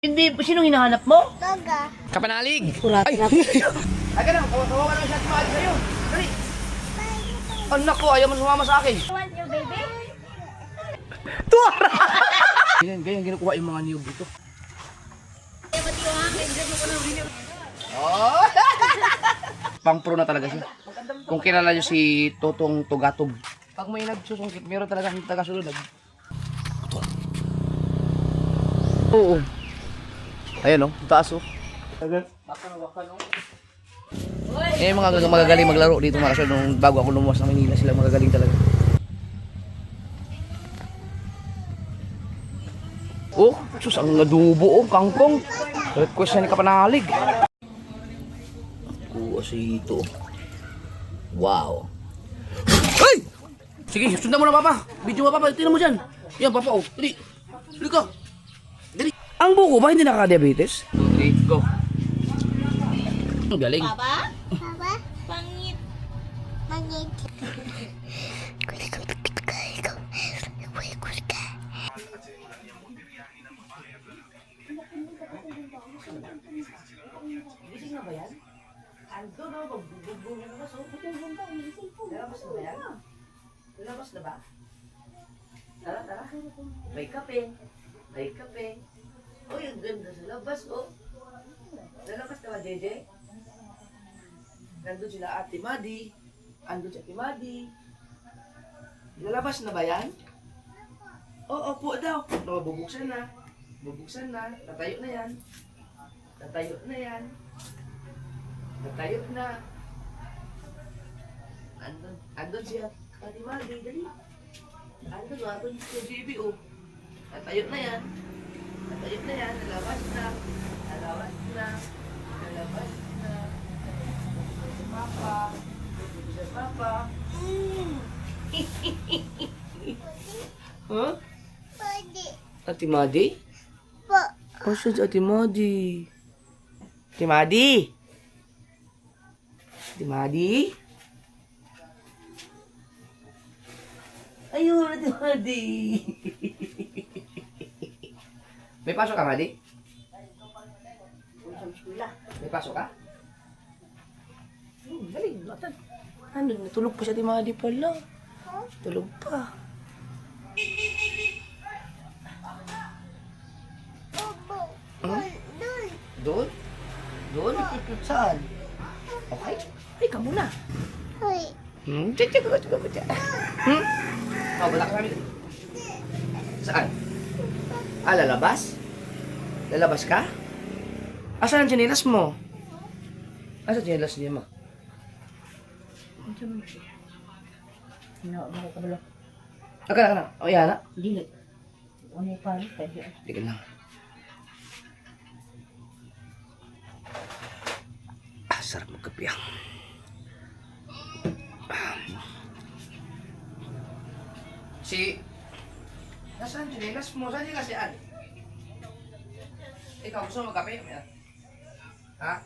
Hindi, sinong hinahanap mo? Toga. Kapanalig! Ay! Aga na, kawawa ng shot mo sa'yo. Dali! Anak ko, ayaw mo sumama sa akin. You want your baby? Tuwara! Ganyan ginukuha yung mga niyog dito. Oh! Pang pro na talaga siya. Kung kilala nyo si Totong Tugatob. Pag may nagsusungkit, meron talaga yung tagasunod. Oo. Ayan o, taas o. Eh, mga magagaling maglaro dito mga kasunod. Nung bago ako lumuwas ng Manila, sila magagaling talaga. Oh, sus, ang adobo oh, kangkong. Request na ni Kapanalig. Kuha si ito. Wow. Ay! Sige, sundan mo na papa. Video mo papa, tingnan mo dyan. Yan papa oh, dali. Dali ka. Dali. Ang buko ba hindi nakaka-diabetes? Dali, go. Ang galing. Papa? Papa? Pangit. Pangit. Gising na ba yan? Ando na, magbugbog na ba? Lalabas na ba yan? Lalabas na ba? Tara, tara. May kape. May kape. Uy, ang ganda sa labas, oh. Lalabas na ba, JJ? Nandun sila Ate Madi. Andun si Ate Madi. Lalabas na ba yan? Oo, po daw. No, bubuksan na. Bubuksan na. Tatayo na yan. Tatayo na yan. Tatayo na. Andun si Ate Madi. Dali. Andun si JB, oh. Tatayo na yan. Tatayo na yan. Lalabas na. Lalabas na. Lalabas na. Si Papa. Si Papa. Huh? Pwede. Ate Madi? Po. Oh, siya si Ate Madi. Ate Madi? Ate Madi? Ayun, Ate Madi. May pasok ka, Madi? May pasok ka? Galing, latan. Ano, natulog pa siya, Ate Madi pala. Tulog pa. Opo. Hmm? Doon. Doon? Doon? Saan? Okay. Ay, ka muna. Hoy. Tiyaka. Hmm? Oh, wala ka kami. Saan? Ah, lalabas? Lalabas ka? Asan ang tsinelas mo? Asan ang tsinelas niya, ma? Aka. O, yan na. Hindi. Ano pa rin? Tigil lang. Ah, sarap magkape ah. Nasaan tsinelas mo? Saan tsinelas yan? Ikaw, gusto mo magkape? Ha?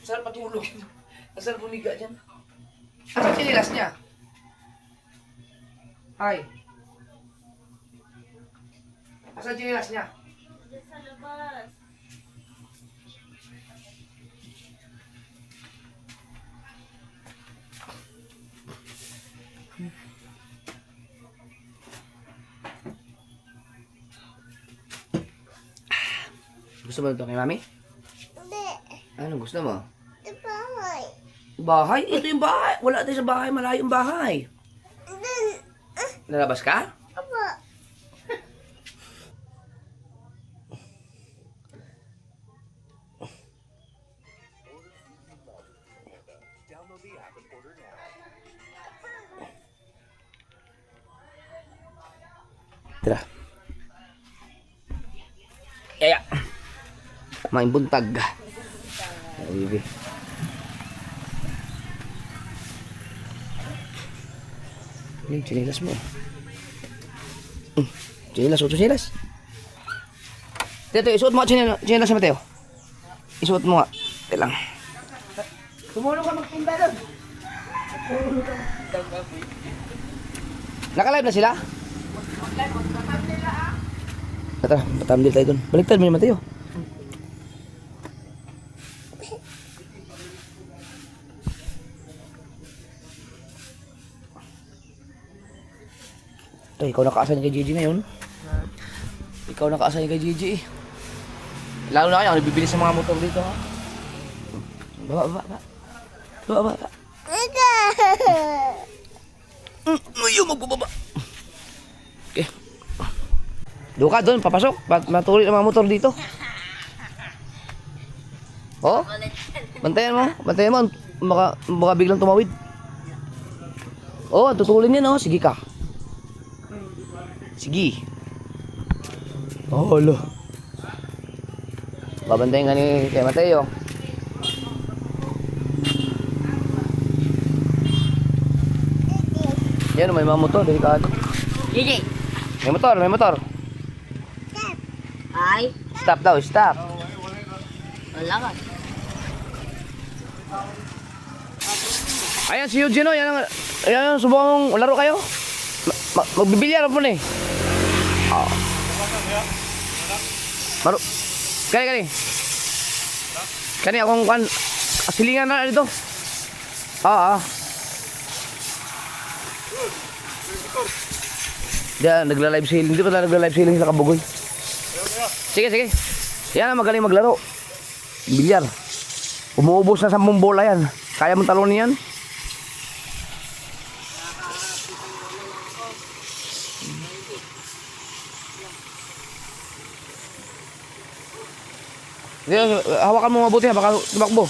Sarap patulog. Sarap bumiga dyan. Asan tsinelas niya? Ay. Asan tsinelas niya? Sa labas. Gusto mo ito kay mami? Hindi. Ano gusto mo? Sa bahay. Bahay? Ito yung bahay. Wala tayo sa bahay. Malayo yung bahay. Doon. Lalabas ka? Opo. Tara. Yaya. Maing buntag. Ay, bibi. Ano yung tsinelas mo? Tsinelas, otro tsinelas. Teo, isuot mo tsinelas mo, Teo. Isuot mo nga. Teo lang. Tumulong ka magtinda doon. Naka-live na sila? Tara, patamdil tayo dun. Baliktad mo yung Mateo. Ito, ikaw nakaasan kay Gigi ngayon. Ikaw nakaasan kay Gigi eh. Lalo na kayo, nabibilis sa mga motor dito ha. Baba. Baba. Ayaw magbababa. Okay. Doon ka doon, papasok. Matuloy ang mga motor dito. Oh? Bantayan mo. Baka biglang tumawid. Oh, tutulin yan oh. Sige ka. Sige. Oh, lo. Babantayan ka ni kay Mateo. Yan, may mga motor. Delikado. Gigi. May motor. Ay. Stop daw, stop. Wala ka. Ayan, si Eugene, ayan, subukan mong laro kayo. Magbibilyar po na eh. Kani. Kani akong kan silingan na dito. Diyan, nagla-live sailing. Dito pala nagla-live sailing sa Kabugoy. Sige. Yan ang magaling maglaro. Bilyar. Umuubos na 10 bola yan. Kaya mong talunin yan? Hawakan mo mabuti ha, baka tumakbo.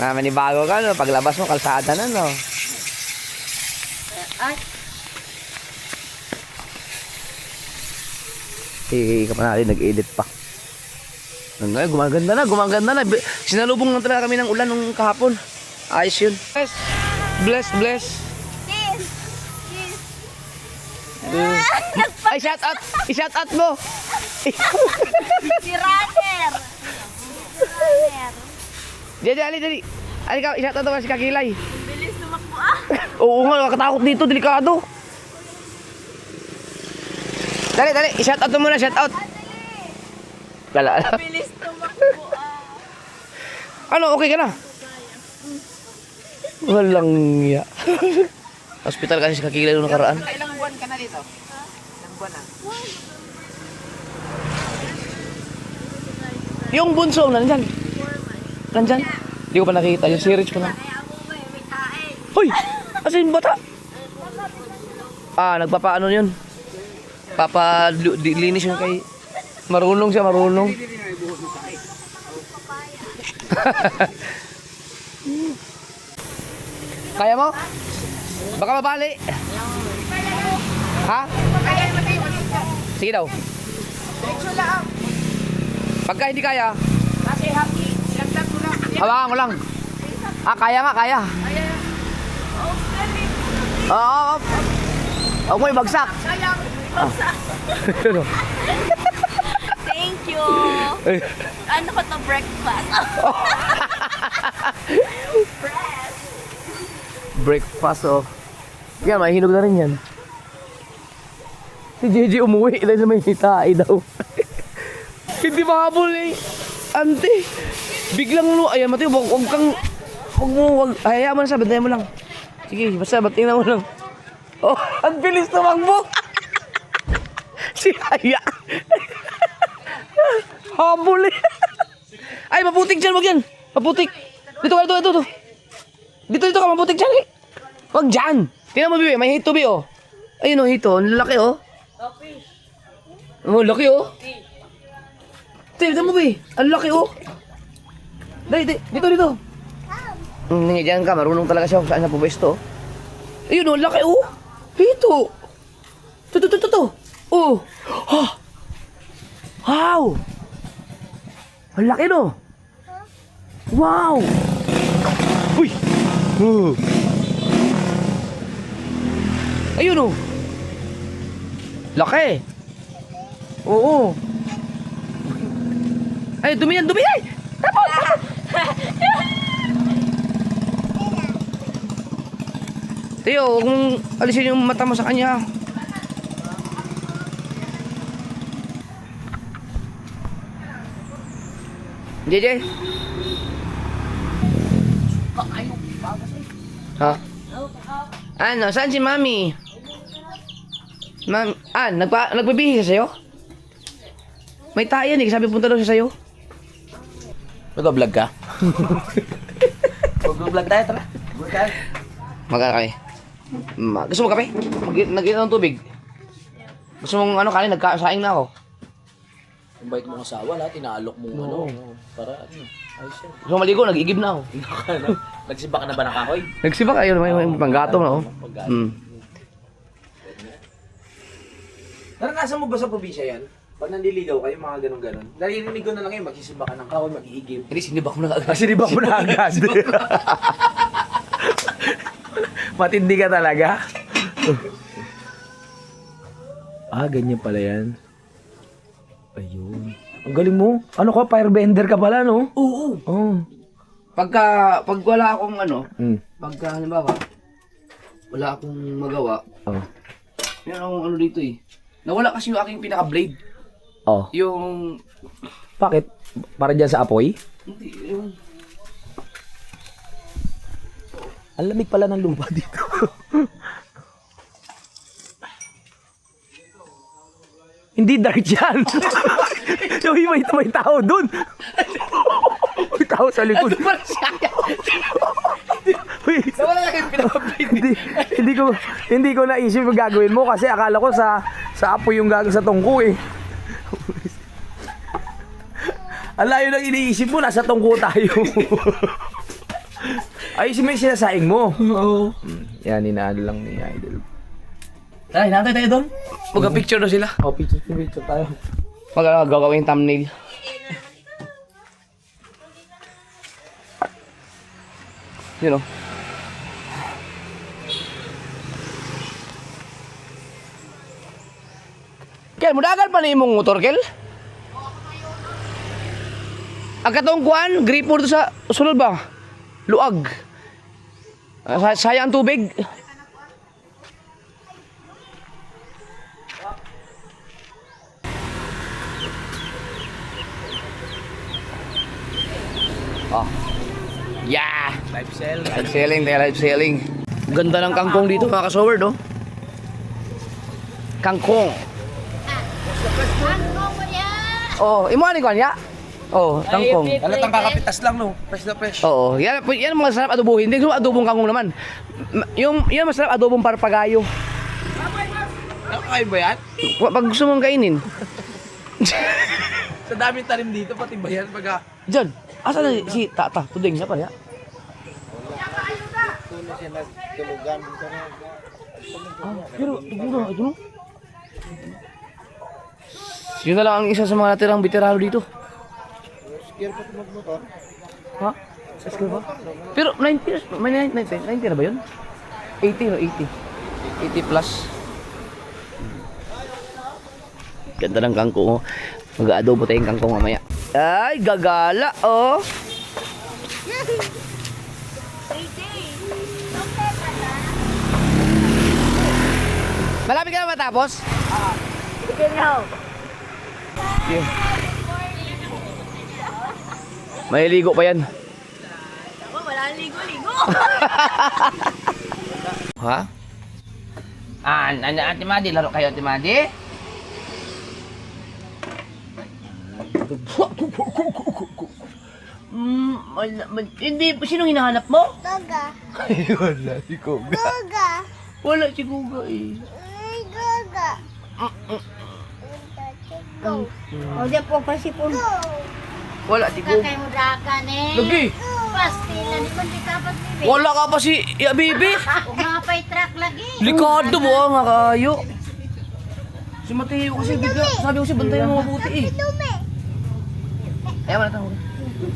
Manibago ka no, paglabas mo kalsada na no. Ay. Ka pa natin, nag-edit pa. Gumaganda na. Sinalubong lang talaga kami ng ulan nung kahapon. Ayos yun. Bless. Ay, shout out mo. Si Runner. Dali. Ali ka, shout out mo si Kakilay. Bilis tumakbo ah. Oo nga, nakatakot dito, delikado. Dali, shout out mo muna, shout out. Lala. Bilis tumakbo ah. Ano, okay ka na? Walang iya. Hospital kasi si Kakilay nung nakaraan. Ilang buwan ka na dito? Ilang buwan na? Yung bunso, nandyan. Hindi ko pa nakita, yung si Rich pa lang. Hoy! Asa yung bata? Nagpapaano yun? Linis yun kay... Marunong siya. Kaya mo? Baka mabali. Ha? Sige daw. Pagka hindi kaya, hawakan ko lang. Kaya nga. Oo. Huwag mo ibagsak. Thank you. Ano ko to, breakfast? Breakfast oh. Yan, mahihinog na rin yan. Si JJ umuwi dahil may hitai daw. Hindi mahabol eh. Ante. Biglang ayan Mateo, hayaan mo na siya, bantayan mo lang. Sige, basta batiin mo lang. Oh, ang bilis tumakbo. Si Haya. Habol eh. Ay, maputik dyan, wag yan. Maputik. Dito. Dito ka, maputik dyan eh. Wag dyan. Tingnan mo, Bibi, may hito, Bi, oh. Ayun, oh, hito. Ang lalaki, oh. Oh, laki, oh. Tingnan mo, Bi. Ang laki, oh. Dito. Diyan ka, marunong talaga siya kung saan siya pubesto. Ayun, oh, laki, oh. Hito. Ito. Oh. Wow. Ang laki, no. Wow. Uy. Ayun, oh. Laki. Oo. Ay, dumi yan. Ay, tapos. Teo, huwag mong alisin yung mata mo sa kanya. JJ? Ha? Ano? Saan si Mami? Nagbibihis siya sa'yo? May tayo yan eh. Sabi punta daw siya sa'yo. Nag-vlog ka? Mag-vlog tayo, tara. Magkano kayo? Gusto mo kape? Nag-inom ng tubig. Gusto mong ano kanin? Nagkasaing na ako. Ang bait mong asawa, lahat inaalok mong ano. Para ano. Ayos yan. Gusto mo maligo? Nag-igib na ako. Nagsiba ka na ba ng kahoy? Nagsiba kayo. May panggatong na ako. Naranasan mo ba sa probinsya yan? Pag nandiligaw kayo, mga ganun-ganun. Narinig ko na lang yun, magsisiba ka ng kahoy, mag-iigib. Hindi, sinibak mo na agad. Sinibak mo na agad. Matindi ka talaga. Ganyan pala yan. Ayun. Ang galing mo. Ano ka? Firebender ka pala, no? Oo. Oo. Pag wala akong ano, pagka halimbawa, wala akong magawa, meron akong ano dito eh. Nawala kasi yung aking pinaka-blade. Oh. Yung, Bakit? Para dyan sa apoy? hindi, yung, Ang lamig pala ng lupa dito. Hindi dark yan. Yung may tao dun. May tao sa likod. parang siya. Wait. Nawala lang yung pinaka-blade. hindi ko naisip yung gagawin mo kasi akala ko sa apoy yung gagawin sa tungko eh. Ang layo ng iniisip mo, nasa tungko tayo. Ayusin mo yung sinasaing mo. Oo. Yan, inaano lang ni Idol. Tara, hinantay tayo doon. Mag-picture na sila. Oh, picture tayo. Gagawin thumbnail. Yun o. Kel, mudagal pa na imong motor, Kel? Ang katong kuan, gripo to sa sulod ba? Luag. Sayang ang tubig. Oh. Yeah! Live sell. Live selling tayo, live selling. Ganda ng kangkong dito mga kasower, no? Kangkong. Ano mo yan? Oh, imo ani ko niya? Oh, kangkong. Halatang kakapitas lang, no? Fresh na fresh. Oo, yan masarap adobohin. Hindi ko adobong kangkong naman. Yan masarap adobong parpagayo. Nakakain ba yan? Pag gusto mong kainin. Sa daming tanim dito, pati ba yan? Diyan, asa na si Tata? Tuding niya pa niya. Pero siguro, ito no? Yun na lang ang isa sa mga natirang veterano dito. Ha? Scare pa? Pero 90, may 90 na ba yun? 80 no? 80. 80 plus. Ganda ng kangkong oh. Mag-adobo tayong kangkong mamaya. Ay, gagala oh. Malapit ka na matapos? Yeah. May ligo pa yan. Wala ligo-ligo. Ha? Ate Madi, laro kayo Ate Madi? Hindi, sinong hinahanap mo? Gaga. Wala si Kuga. Gaga. Wala si Kuga eh. Gaga. O, diyan po pa si Puno. Wala si Kuga. Kakay mo dakan eh. Lagi! Pastila, di ba di kapat bibi? Wala ka pa si Bibi! Kung nga pa'y truck lagi. Likado mo nga kayo. Si Mateo kasi bigla, sabi ko si bantayan mo mabuti eh. Ayaw mo na tayo.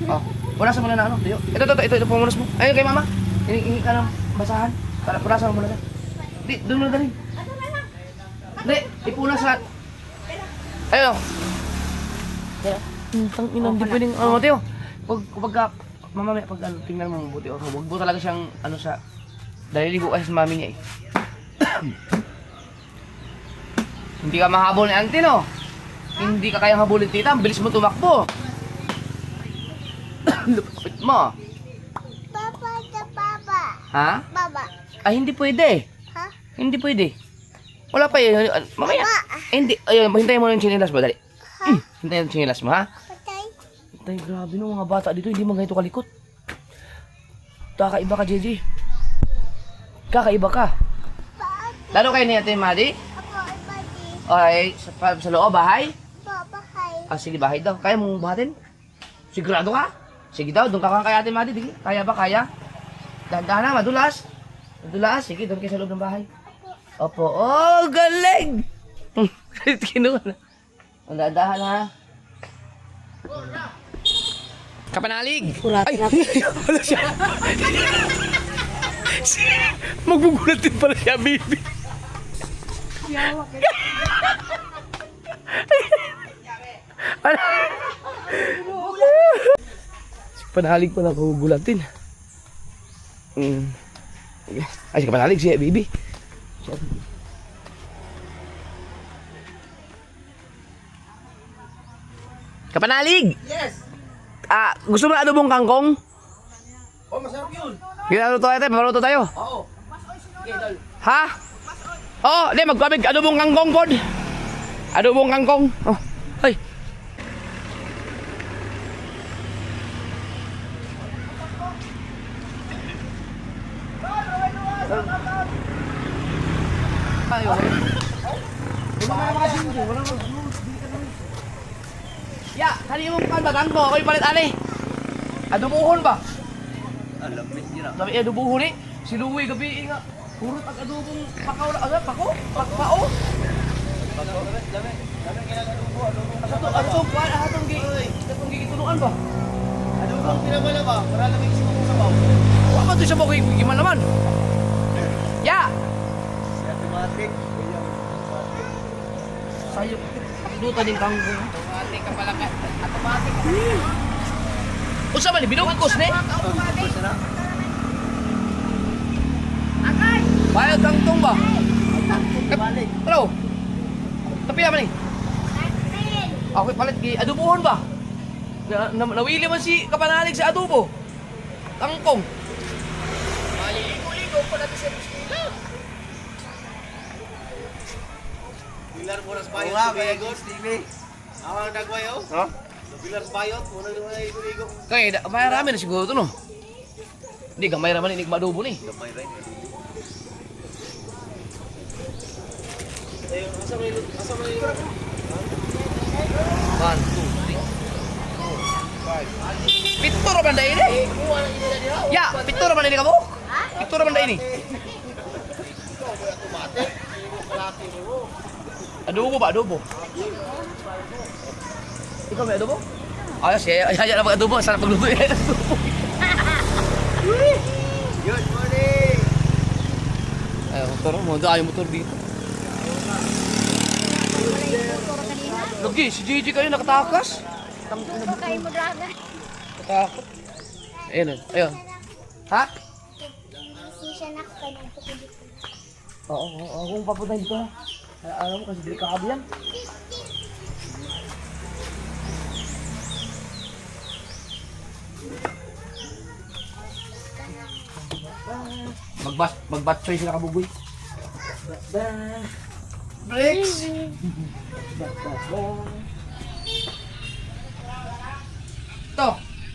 Oh, punasan mo na na ano. Ito, pumunas mo. Ayun kay mama. Hingi ka ng basahan. Para punasan mo muna na. Di, doon mo na dali. Di, ipunas na. Ayun. Tang ina, hindi pwedeng, Mateo. Pagka mamamaya pag ano, tingnan mo mabuti. Oh, huwag mo talaga siyang ano sa... Daliligo kasi sa mami niya eh. Hindi ka mahabol ni auntie, no? Hindi ka kayang habulin tita, ang bilis mo tumakbo. Lupit mo. Papa, papa. Ha? Baba. Ay, hindi pwede. Ha? Hindi pwede. Wala pa yun. Mamaya. Hindi. Ayun, hintayin mo na yung chinilas mo, dali. Hintayin yung chinilas mo, ha? Patay. Tay, grabe no, mga bata dito, hindi man ganito kalikot. Kakaiba ka, JJ. Kakaiba ka. Lalo kayo ni Ate Madi? Ako, ibadi. Okay, sa loob, bahay? Babahay. Ah, sige, bahay daw. Kaya mong buhatin? Sigurado ka? Sige daw, doon ka kay Ate Madi. Sige. Kaya ba, kaya? Dahan-dahan na, madulas. Madulas, sige, doon kayo sa loob ng bahay. Opo. Oh, galing! Kinuha na. Ang dahan ha. Kapanalig! Ay! Wala siya! Magbugulat din pala siya, baby. Si Kapanalig pala magugulatin. Ay, si Kapanalig siya, baby. Kapanalig! Yes! Gusto mo na adobong kangkong? Oh, masarap yun. Ginalo to ate, maluto tayo. Oo. Ha? Oh, di magkabig adobong kangkong pod. Adobong kangkong. Oh. Ay. Ayo. Ya, kani yung kan batang ko, koy palit ani. Adobohon ba? Alam mo yun. Dami adobohon ni. Si Louie gabi nga. Puro tag adobong pakaw na pako, pagpao. Dami kinagalubo. Atong kuan atong gitunuan ba? Ano bang pinabala ba? Para lamig sa mga sabaw. Wa man to sa bukay gimana naman. Ya. Si automatic. Sayop. Duta din kangkong. Automatic ka pala ka. Automatic. Usa man binugkos ni. Basta na. Bayad kangkong ba? Balik. Hello. Tapi naman ni. Ako palit gi adobohon ba? Nawili man si Kapanalig sa adobo. Kangkong. Maligo-ligo pa natin sa Bustila. Pilar Moras Bayot. Oo nga, kaya Ghost TV. Ako ang nagwayo. Ha? Pilar Bayot. Muna yung mga igo-igo. Kaya marami na siguro to no. Hindi gamay raman ni adobo ni. Gamay rin. Ayun, asa may ito? 1, 2, 3, 4, 5. Pito ra man dai ni. Ya, pito ra man ni kamo? Pito ra man dai ni. Adobo ba adobo? Ikaw may adobo? Ayos eh, ay na mag-adobo, sarap magluto eh. Good morning! Ay, motor mo, dahil motor dito. Lagi, si JJ kayo nakatakas. Kain mo draga. Natakot. Ayun, ayun. Ha? Sisya na ako kayo nagtukulit. Oo, kung papunta dito ha. Alam mo kasi delikado yan. Magbatsoy sila kabuboy. Bricks! Ito,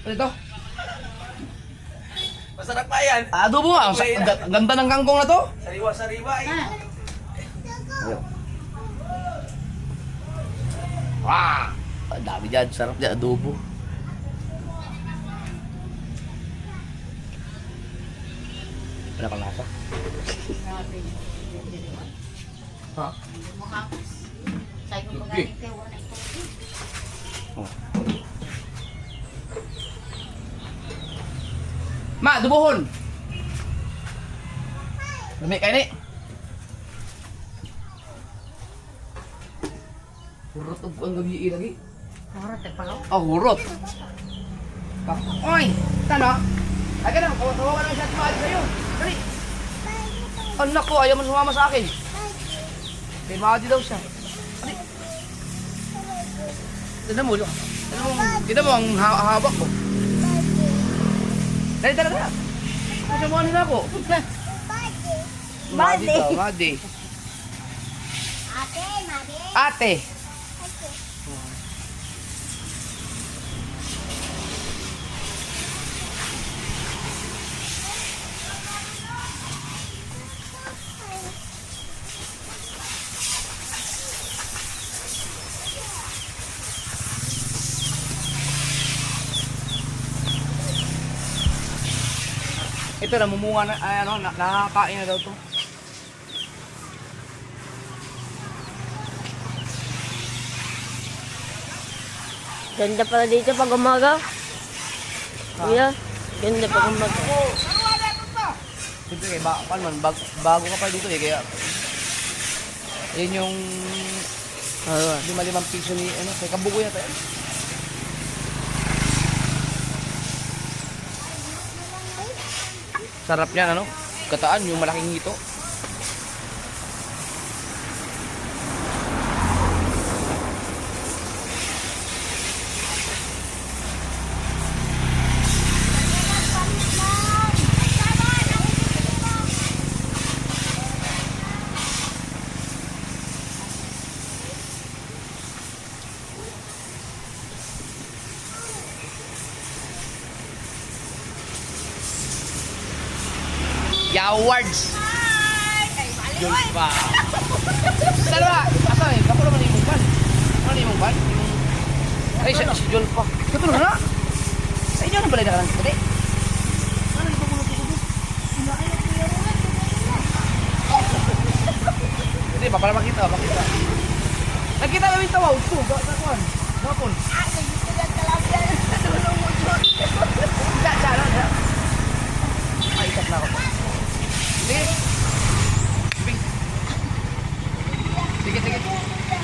ano ito? Masarap pa yan! Adobo nga, ang ganda ng kangkong na to. Sariwa-sariwa eh! Wah! Ang dami dyan, sarap dyan, adobo. Wala kang lasa? Ha? Sabi ko Okay. magaling kayo, wala ito. Ma, dubuhon! Lumi kayo ni. Hurot ang gabi lagi. Harap, tagpalaw. Ah, hurot. Oy! Tano? Ay, ganun. Tawagan naman siya at maaari sa'yo. Dali. Anak ko, ayaw mo sumama sa akin. May maadi daw siya. Dali. Tignan mo. Tignan mo ang hawak ko. Dali, dali, dali. Masamahan nila ako. Maadi daw, maadi. Ate, mami. Ate. Ito namumunga na, ay, ano, nakakain na daw to. Ganda pala dito pag umaga. Kuya, ganda pag umaga. Siyempre, bago ka pa dito eh, kaya yun yung 5 piso ni, ano, kay Kabugoy na tayo. Sarap yan, ano, kataan, yung malaking hito. Yawards! Yun pa! Saan ba? Asan eh? Ako naman yung ban. Ano yung ban? Ay, si Jol pa. Katulog na! Sa inyo na balay na ka lang pati? Ano yung pagulog-ulog? Hindi, para makita. Nakita namin tawaw. Ito, gakakuan. Gakon. Ay, isak na ako. Sige.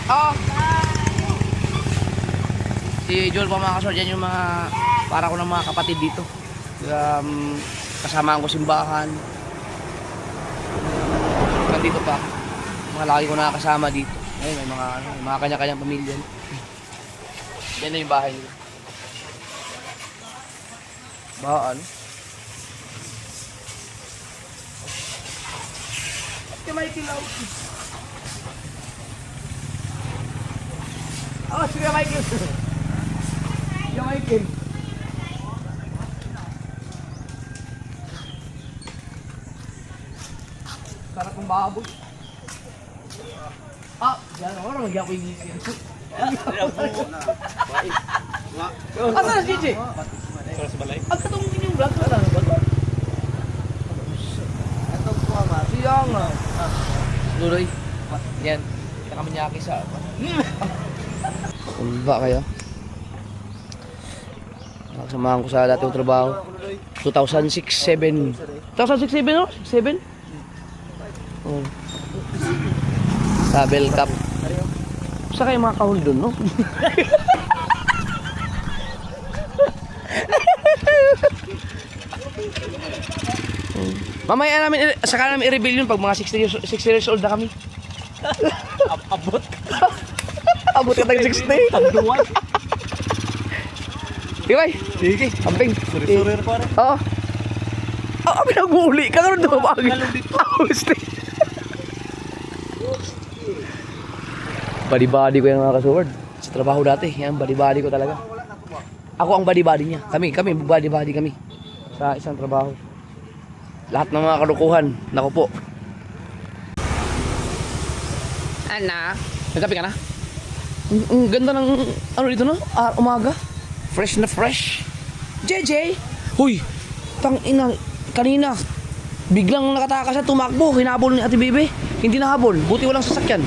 Oo. Si Joel pa mga kasor, yan yung mga para ko ng mga kapatid dito. Kasama ko simbahan. Nandito pa. Mga laki ko nakakasama dito. Ayun, may mga kanya-kanyang pamilya. Yan na yung bahay nila. Bahaan. May kilaw. Oh, sige Michael. Sige Michael. Sarap ng baboy. Ah, yan ako na mag-iako yung gising. Asa na si JJ? Ang katungin yung vlog na lang. Siya nga. Luloy. Yan. Kita kami niyaki sa apa. Ba kayo? Nakasamahan ko sa dati yung trabaho. 2006-7. 2006-7 no? 6-7? Oh. Sa Bell Cup. Sa kayo mga kahul dun, no? Mamaya namin, saka namin i-reveal yun pag mga 60 years old na kami. Abot. Abot ka tayong 60. Tagduwan. Sige bay. Sige. Amping. Surir pa rin. Oo. Oo, pinag-uli. Kakaroon doon ba? Gusti. Body-body ko yung mga kasuward. Sa trabaho dati, yan body-body ko talaga. Ako ang body-body niya. Kami body-body kami. Sa isang trabaho. Lahat ng mga kalukuhan, naku po. Anak, nagkape ka na? Ang ganda ng ano dito no? Umaga. Fresh na fresh. JJ! Huy! Tang ina, kanina biglang nakatakas siya, tumakbo, hinabol ni Ate Bibi. Hindi nahabol, buti walang sasakyan.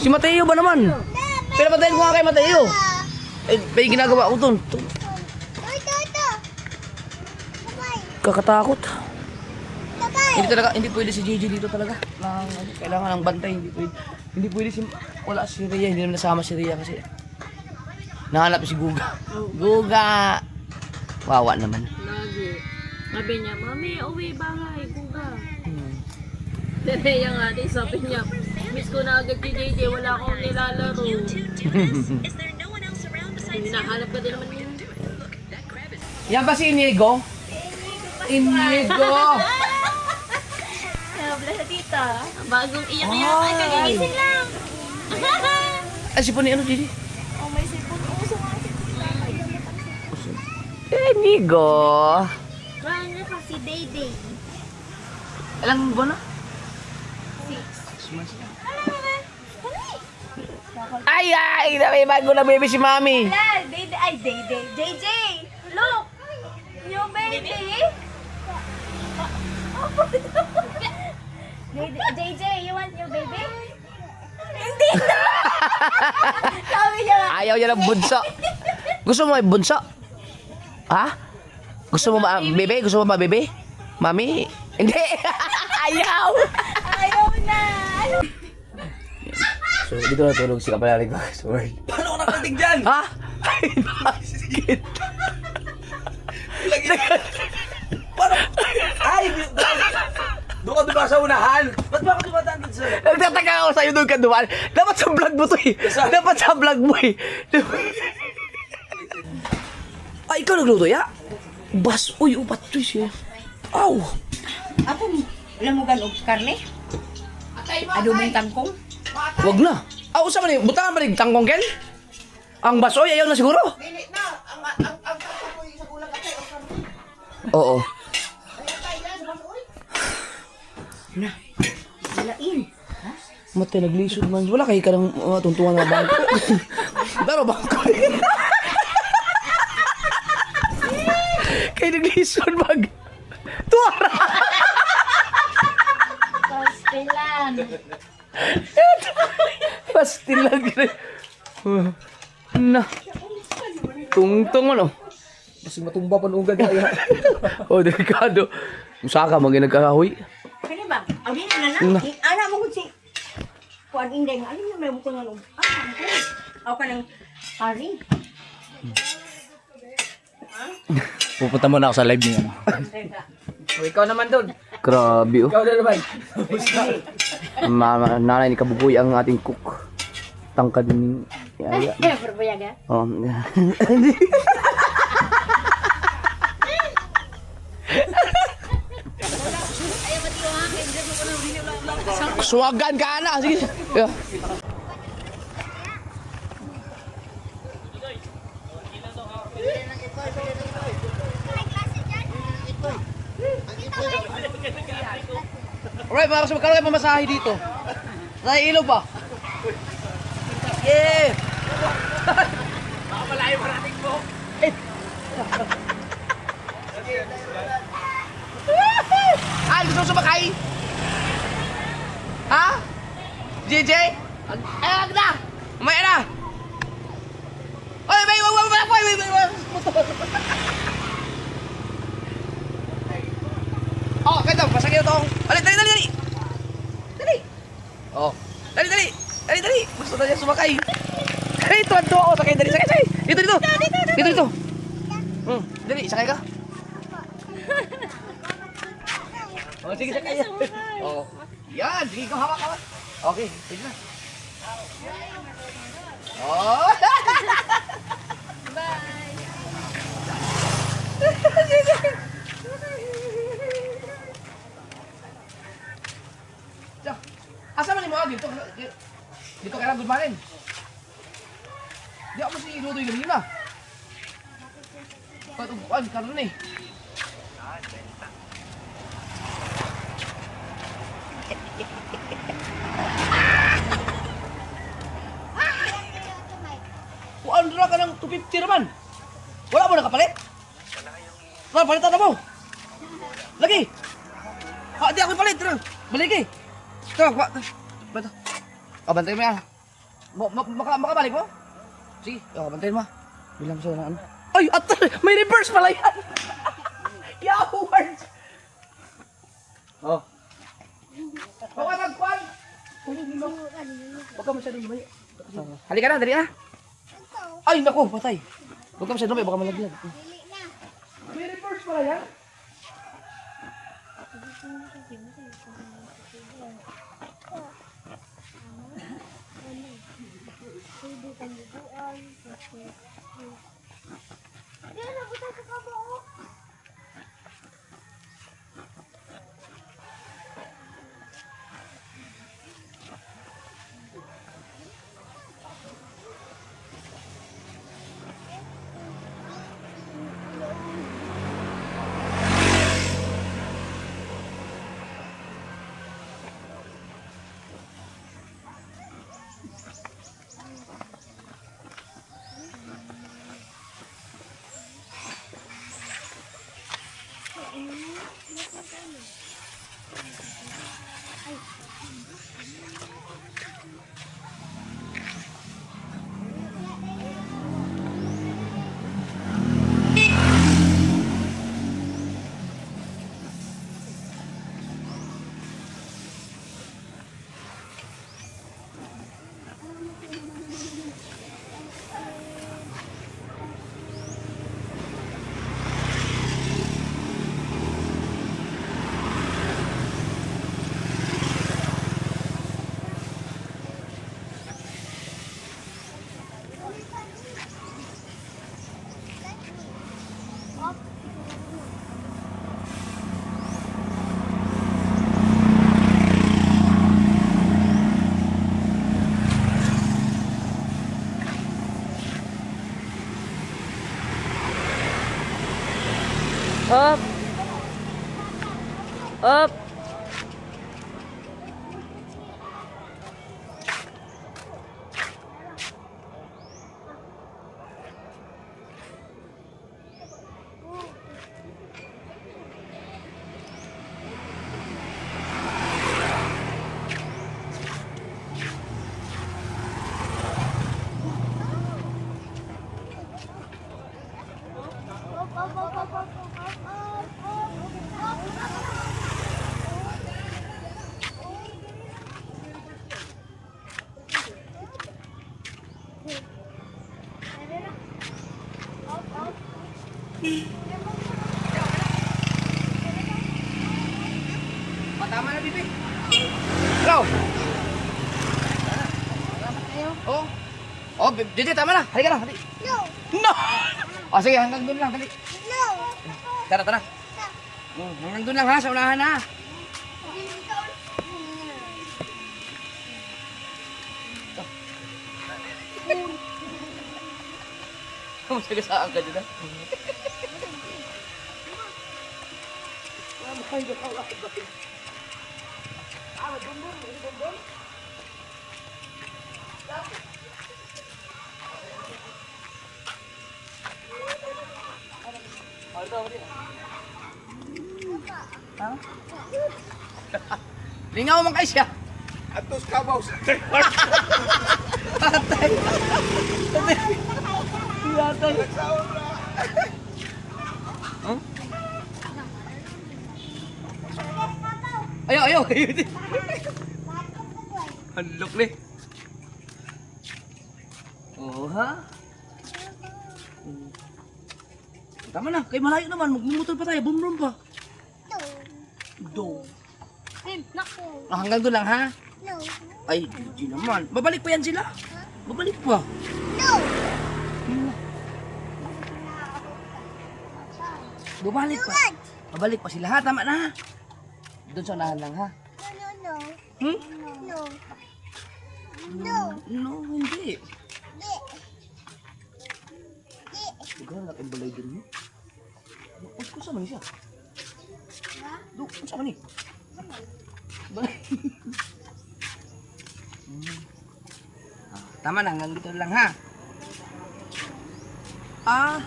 Si Mateo ba naman? Pinapatayin ko nga kay Mateo. Eh, may ginagawa ko dun. Kakatakot. Hindi pwede si JJ dito talaga. Kailangan ng bantay, hindi pwede si wala si Rhea, hindi naman nasama si Rhea kasi nahanap si Guga. Guga. Wawa naman. Lagi. Sabi niya, Mami, uwi bahay, buga. Direya nga din, sabi niya, miss ko na agad si JJ, wala akong nilalaro. Hinahanap ka din naman niya. Yan ba si Inigo? Inigo! Wala sa tita. Bagong iyak niya. Ay, kagigising lang. Ay, sipon ni ano, Didi? Oh, may sipon. Uso nga si tita. May gamot ang sipon. Inigo! Rana pa si Dayday. Alang buwan na? Ay, may bago na baby si Mami. Wala, Dayday. Ay, Dayday. JJ! Look! New baby! JJ, you want new baby? Hindi na! Sabi niya nga. Ayaw niya ng bunso. Gusto mo may bunso? Ha? Gusto mo ba, bebe? Gusto mo ba, bebe? Mami? Hindi! Ayaw! Ayaw na! Ano? So, dito natulog si Kapalari ko. Sorry. Paano ko nakating dyan? Ha? Ay, bakit? Ay! Doon ka diba sa unahan? Ba't ba ako dumadaan dun sa... Nagtataka ako sa'yo doon ka dumaan. Dapat sa vlog mo to eh. Dapat sa vlog mo eh. Ay, ikaw nagluto ya? Bas, uy, upat to siya. Aw! Ako, alam mo ganog karne? Adobong tangkong? Wag na. Aw, sa man eh. Butangan ba rin tangkong kel? Ang basoy, ayaw na siguro. Oo. Malain. Mati, naglisod man. Wala kayo ka ng tuntungan na bangko. Daro bangko. Kayo naglisod mag... Tuwara! Pastilan. Pastilag rin. Na. Tungtong ano. Kasi matumba pa nung gagaya. Oh, delikado. Usaka, mag-inagkahoy. Kani ba? Ang din na Na. na. Anak mo si Kuan Inday, ano yung may butong ano? Tangkong. Ako ka ng hari. Pupunta muna ako sa live niya. O, ikaw naman doon. Grabe oh. Ikaw na naman. Nanay ni Kabuboy ang ating cook. Tangkad ni Yaya. Perbayaga. Oh. Suwagan ka na. Sige. Yeah. Alright, mga kasi magkaroon kayo pamasahe dito. Sa ilog pa. Yeah! Baka malayo parating mo. Ay, gusto mo sumakay? Ha? JJ? Ay, agad na! Umaya na! Oy, wait! Oh, ganito, pasakay na to. Dali! Dali! Oh, dali! Gusto na niya sumakay. Ay, tuwan-tuwa ako. Sakay, dali, sakay. Dito. Dali, sakay ka. Oh, sige, sakay yan. Oh, yan, sige, ikaw hawak. Okay, sige na. Oh! Bye! Asa man ni mo dito? Dito kaya good morning. Di ako si Ludoy lang yun na. Patubuan, karon eh. Kuan dira ka ng 250 naman. Wala mo nakapalit? Wala, palitan na mo. Lagi. Di ako palit. Balik eh. Ito, bato. Bantayin mo yan. Makabalik mo? Sige, bantayin mo. Bilang mo sa ano. Ay, may reverse pala yan. Yawards. Oh. Baka magkwan. Huwag ka masyadong lumayo. Halika na, dali na. Ay, naku, patay. Huwag ka masyadong lumayo, baka malaglag. Fresh pala yan. Up! Up! Tama na, Bibi. Hello? Oh. Oh, Didi, tama na. Halika na, halika. No. No! O, sige, hanggang doon lang, dali. No. Tara, tara. Hanggang doon lang ha, sa unahan ha. Masagasaan ka dyan ha. Lingaw man kayo siya. Atos kabaw sa Patay. Patay. Huh? Ayaw, ayaw. Handok ni. Oh, ha? Tama na, kay malayo naman. Magmumutol pa tayo, bum-bum pa. Do. Ah, hanggang doon lang, ha? No. Ay, hindi naman. Babalik pa yan sila? Babalik pa. No. Babalik pa. Babalik pa sila, ha? Tama na, ha? Doon sa unahan lang, ha? No, no, Hmm? no. No. No, hindi. Di. Di. Huwag na balay din, ha? Kung saan man siya? Kung saan man eh? Balay. Tama na, hanggang dito lang, ha? Ah.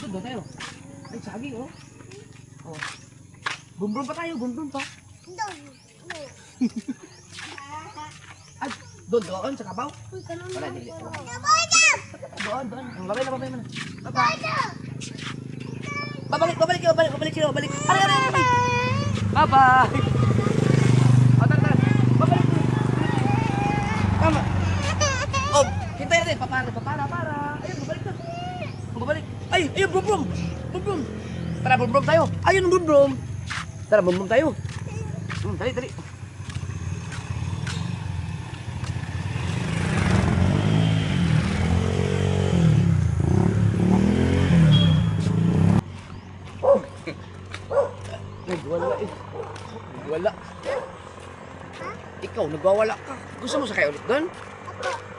Doon tayo. Ay, saging, oh. Oh. Bumbrum pa tayo, bumbrum pa. No. No. Ay, doon, sa kabaw. Wala, dili. Doon. Ang babay mo na. Babalik. Ari. Bye-bye. O, tara. Babalik. Babalik. Tama. Oh, hintay natin, papa. Para. Ayun, babalik na. Babalik. Ay, ayun, brum. Brum. Tara, brum tayo. Ayun, brum. Tara, brum tayo. Dali. Nagwala. Ikaw, nagwawala ka. Gusto mo sakay ulit doon?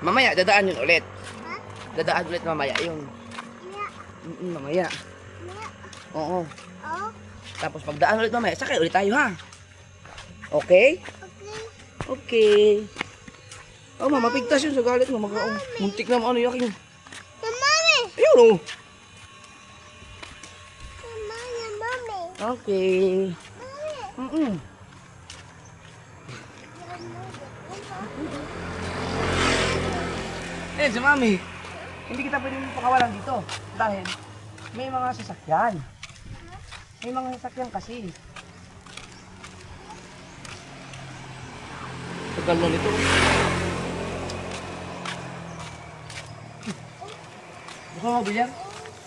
Mamaya, dadaan yun ulit. Dadaan ulit mamaya yun. Mamaya. Oo. Tapos pagdaan ulit mamaya, sakay ulit tayo ha. Okay? Okay. Oh, mama, pigtas yun sa galit mo. Muntik na ano yakin yun. Ayun oh. Okay. Eh, si Mami, hindi kita pwedeng pakawalan dito dahil may mga sasakyan. May mga sasakyan kasi. Tagal na nito. Gusto mo bilyar?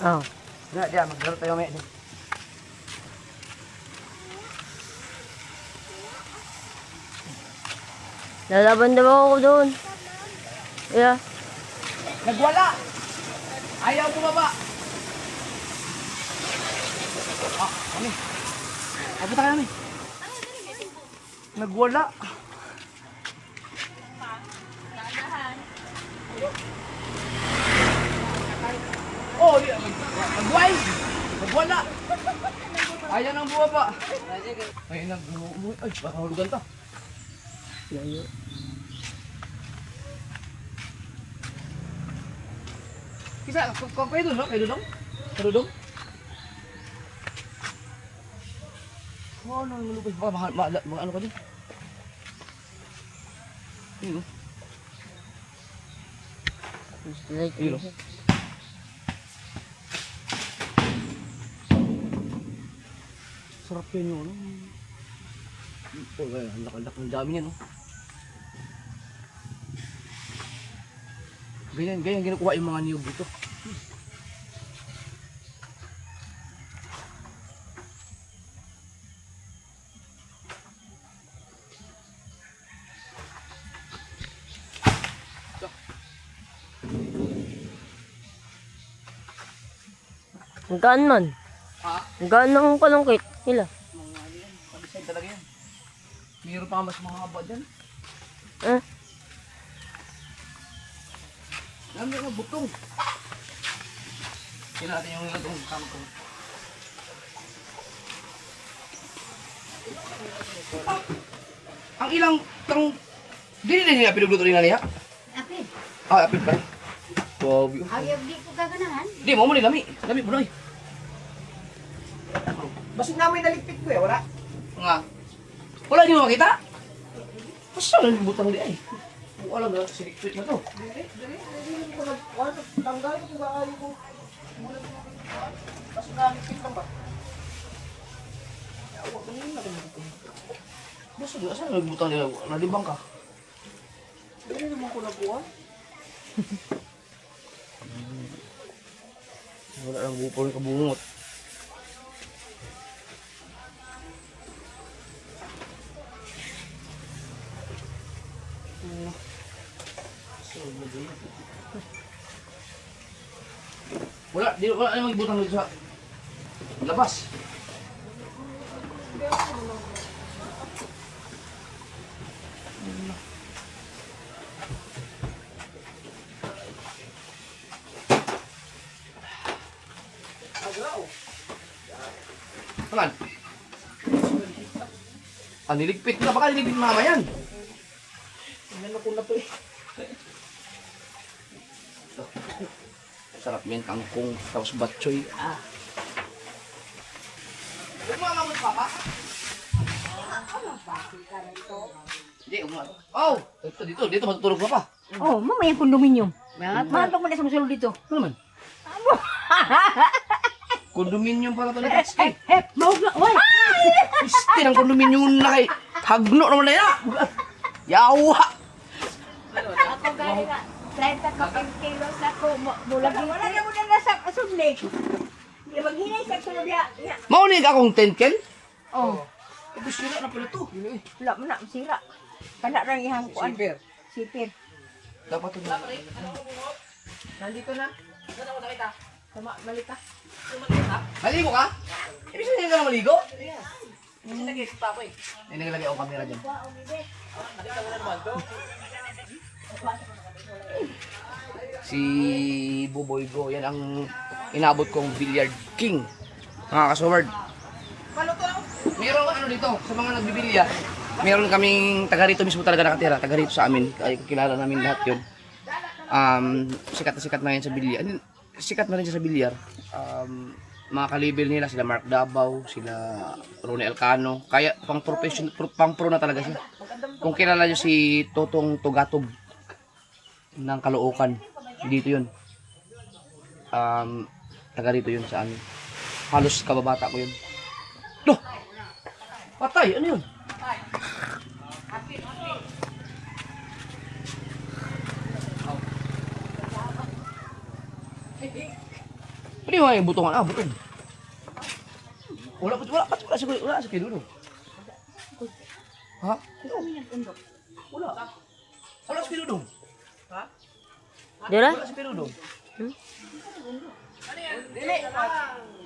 Oh. Diyan, maglaro tayo may din. Lalaban daw ako doon. Yeah. Nagwala! Ayaw bumaba! Kami. Abot tayo kami. Nagwala. Oh, nagway! Nagwala! Ayaw nang bumaba. Ay, nag-umuwi. Ay, baka hulugan ta. Kisa, kayo doon, no? Kayo doon? Kayo doon? Oh, ano, malupay. Baka ano ka din? Ayun, Ayun, sarap yan yun, ano? Oh, ang lakalak ng dami niya, no? Ganyan ginukuha yung mga niyog dito. Hanggaan man. Hanggaan ng kalungkit nila. Pag-decide talaga yan. Mayroon pa mas mahaba dyan. Eh, Dami nga butong. Tingnan natin yung itong kangkong. Ang ilang tang dili na niya pinagluto rin na niya. Apil. Apil pa. Wow. Ayaw di ko gaganahan. Di mo ni lami. Lami po na. Basig namin naligpit ko eh, wala. Nga. Wala niyo makita? Basta lang butang di ay. Wala na silik-silik na to. Dili ko tanggal ko gaali ko. Basig naligpit lang ba? Yawa ko na dito. Basta di asa nagbutang nila, nalibang ka. Dili naman ko nakuha. Wala lang bupo yung kabungot. Wala yung ibutang dito sa labas. Aman. Niligpit na. Baka niligpit mama yan. Ano ko na to eh. Sarap yan, kangkong, tapos batchoy. Huwag mo amamot, papa. Hindi, huwag mo. Oh! Dito matutulog ka pa. Oh, mamaya kondominium. Mantok mo na sa musulod dito. Ano naman? Kondominium pala ito ni Tatsuki. Mahog na. Why? Piste ng kondominium na kay Hagno naman na yan. Yawa! 30 ka kilos ako. Bulag Wala na mo na nasa asumli. Hindi maghinay sa sunod ya. Maunig akong 10 ken? Oh, Tapos sila na pala to. wala mo na, masira. Kana rang ihang kuan. Sipir. Sipir. Dapat ito. Nandito na. Saan ako nakita? Malita. Maligo ka? Ibig sabihin ka na maligo? Kasi nag-exit ako eh. Ay, naglagay ako camera dyan. Si Buboy Go, yan ang inabot kong billiard king. Mga kasumard. Meron ano dito, sa mga nagbibilya, meron kaming taga rito mismo talaga nakatira, taga rito sa amin. Ay, kilala namin lahat yun. Sikat na sikat na yan sa bilyar. Sikat na rin siya sa bilyar. Mga kalibel nila, sila Mark Davao, sila Ronnie Elcano. Kaya pang professional, pang pro na talaga siya. Kung kilala nyo si Totong Tugatob ng Caloocan, dito yun. Taga rito yun sa amin. Halos kababata ko yun. Loh! Patay! Ano yun? Ano yung mga butongan? Ah, butong. Wala sa pinuno. Ha? Wala. Wala sa pinuno. Ha? Dira? Wala sa pinuno. Dili.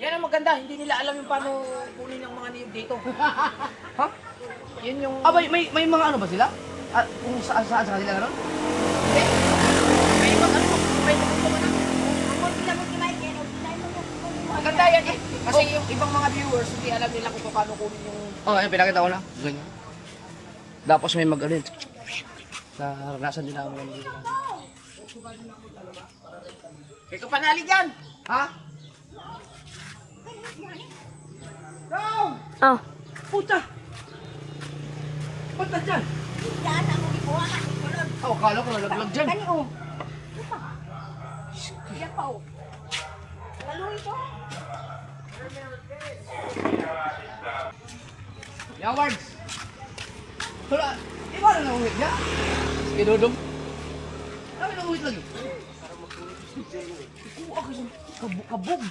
Yan ang maganda. Hindi nila alam yung paano kunin ng mga niyog dito. Ha? Yun yung... Ah, may mga ano ba sila? Ah, kung saan sa kanila gano'n? May mga ano. May mga ano. Maganda yan eh. Kasi yung ibang mga viewers, hindi alam nila kung paano kunin yung... Oh, ayun, pinakita ko na. Ganyan. Tapos may mag-ano yun. Naranasan din namin yung Kaya ka panali dyan! Ha? Oh. Puta! Punta dyan! Daan ako gikuha ka. Oh, akala ko nalaglag dyan. Kani oh. Siya pa oh. Laluy ko. Yawards! Wala, iba na nanguhit niya. Sige, Dodong. Kami nanguhit lagi. Kuha ka sa kabog.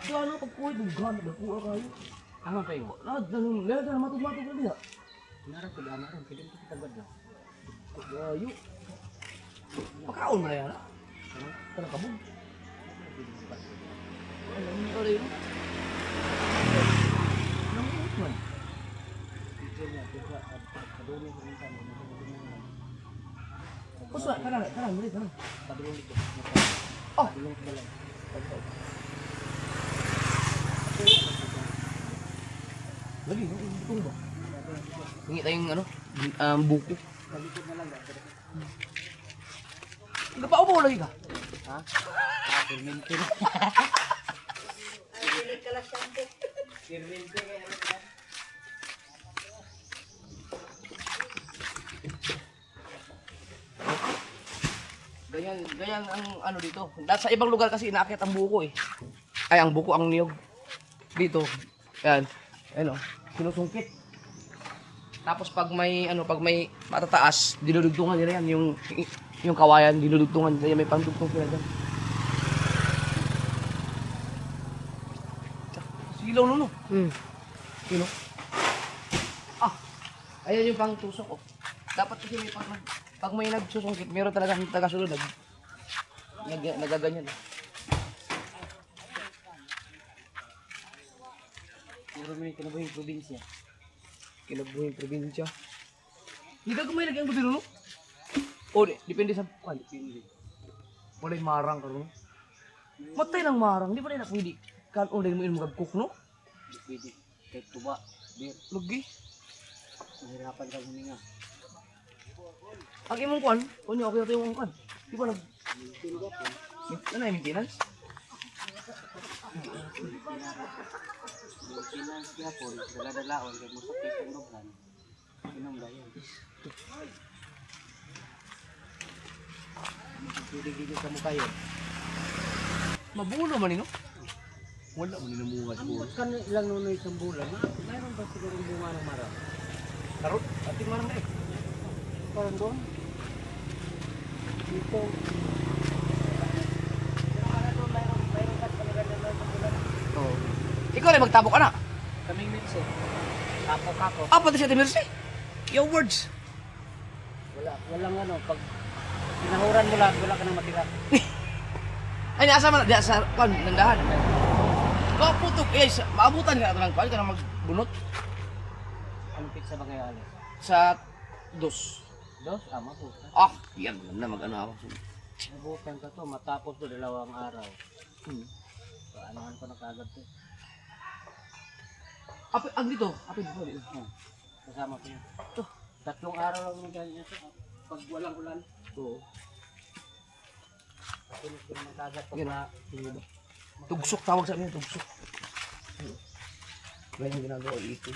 Gano'n pagkuhit mo, gano'n nagkuha kayo. Ano pa yung? Lahat na matug-matug na niya. Narang ko daan, narang. Pwede mo kita gad na. Gayo. Pagkaon mo na yan, ha? Kanang kabog. Ano yung ito rin? Nanguhit man. Kuswa, kanang, mulit, kanang. Oh! Lagi, itong ba? Hingi tayong ano, buko. Nagpao mo lagi ka? Ha? Permente. Ganyan ang ano dito. Sa ibang lugar kasi inaakit ang buko eh. Ay, ang buko ang niyog. Dito. Yan. Ano, sinusungkit. Tapos pag may matataas, dinudugtungan nila yan yung kawayan, dinudugtungan nila, may pandugtong sila diyan. Silaw nuno. Sino? Ah. Ayan yung pangtusok oh. Dapat kasi may pag may nagsusungkit, meron talagang tagasunod nagaganyan. Meron may kinabuhing probinsya. Hindi ka kumay lagi ang gobyerno, no? O, depende sa... depende. Wala yung marang ka, no? Matay ng marang, di ba rin na pwede? Kanon din mo yung magkuk, no? Pwede. Kahit tuba. Lugi. Mahirapan ka huminga. Ang imong kwan, kunyo ako yung imong kwan. Di ba nag... Ano yung maintenance? Maintenance kaya po, dala-dalaon, kaya mo sakit ang lubhan. Inom ba yun? Pwede-gigil ka mo kayo. Mabulo man no? Wala man namunga siguro. Kan ilang nunoy isang bulan, mayroon ba siguro bunga ng marang? Karot, ating marang na eh. Parang doon. Dito, Ay, magtapo ka na. Kaming minso. Tapo kako. Ah, pati siya Mercy. Your words. Walang ano, pag pinahuran mo lang, wala ka nang matira. Ay, nasa man, diya sa kwan, nandahan. Oh, putok, eh, maabutan ka na kwan, ka na magbunot Anong pizza ba kayo alis? sa dos. Dos? Mabutan. Ah, yan, na mag-ano ako. Mabutan ka to, matapos to 2 araw. Paanohan ko na kagad to. Api, ang dito, api dito. Kasama ko yan. 3 araw lang yung ganyan ito. Pag walang ulan. Oo. Pinis ko naman kagad pag Yan. na... Tugsok, tawag sa amin, tugsok. Ganyan yung ginagawa, ito.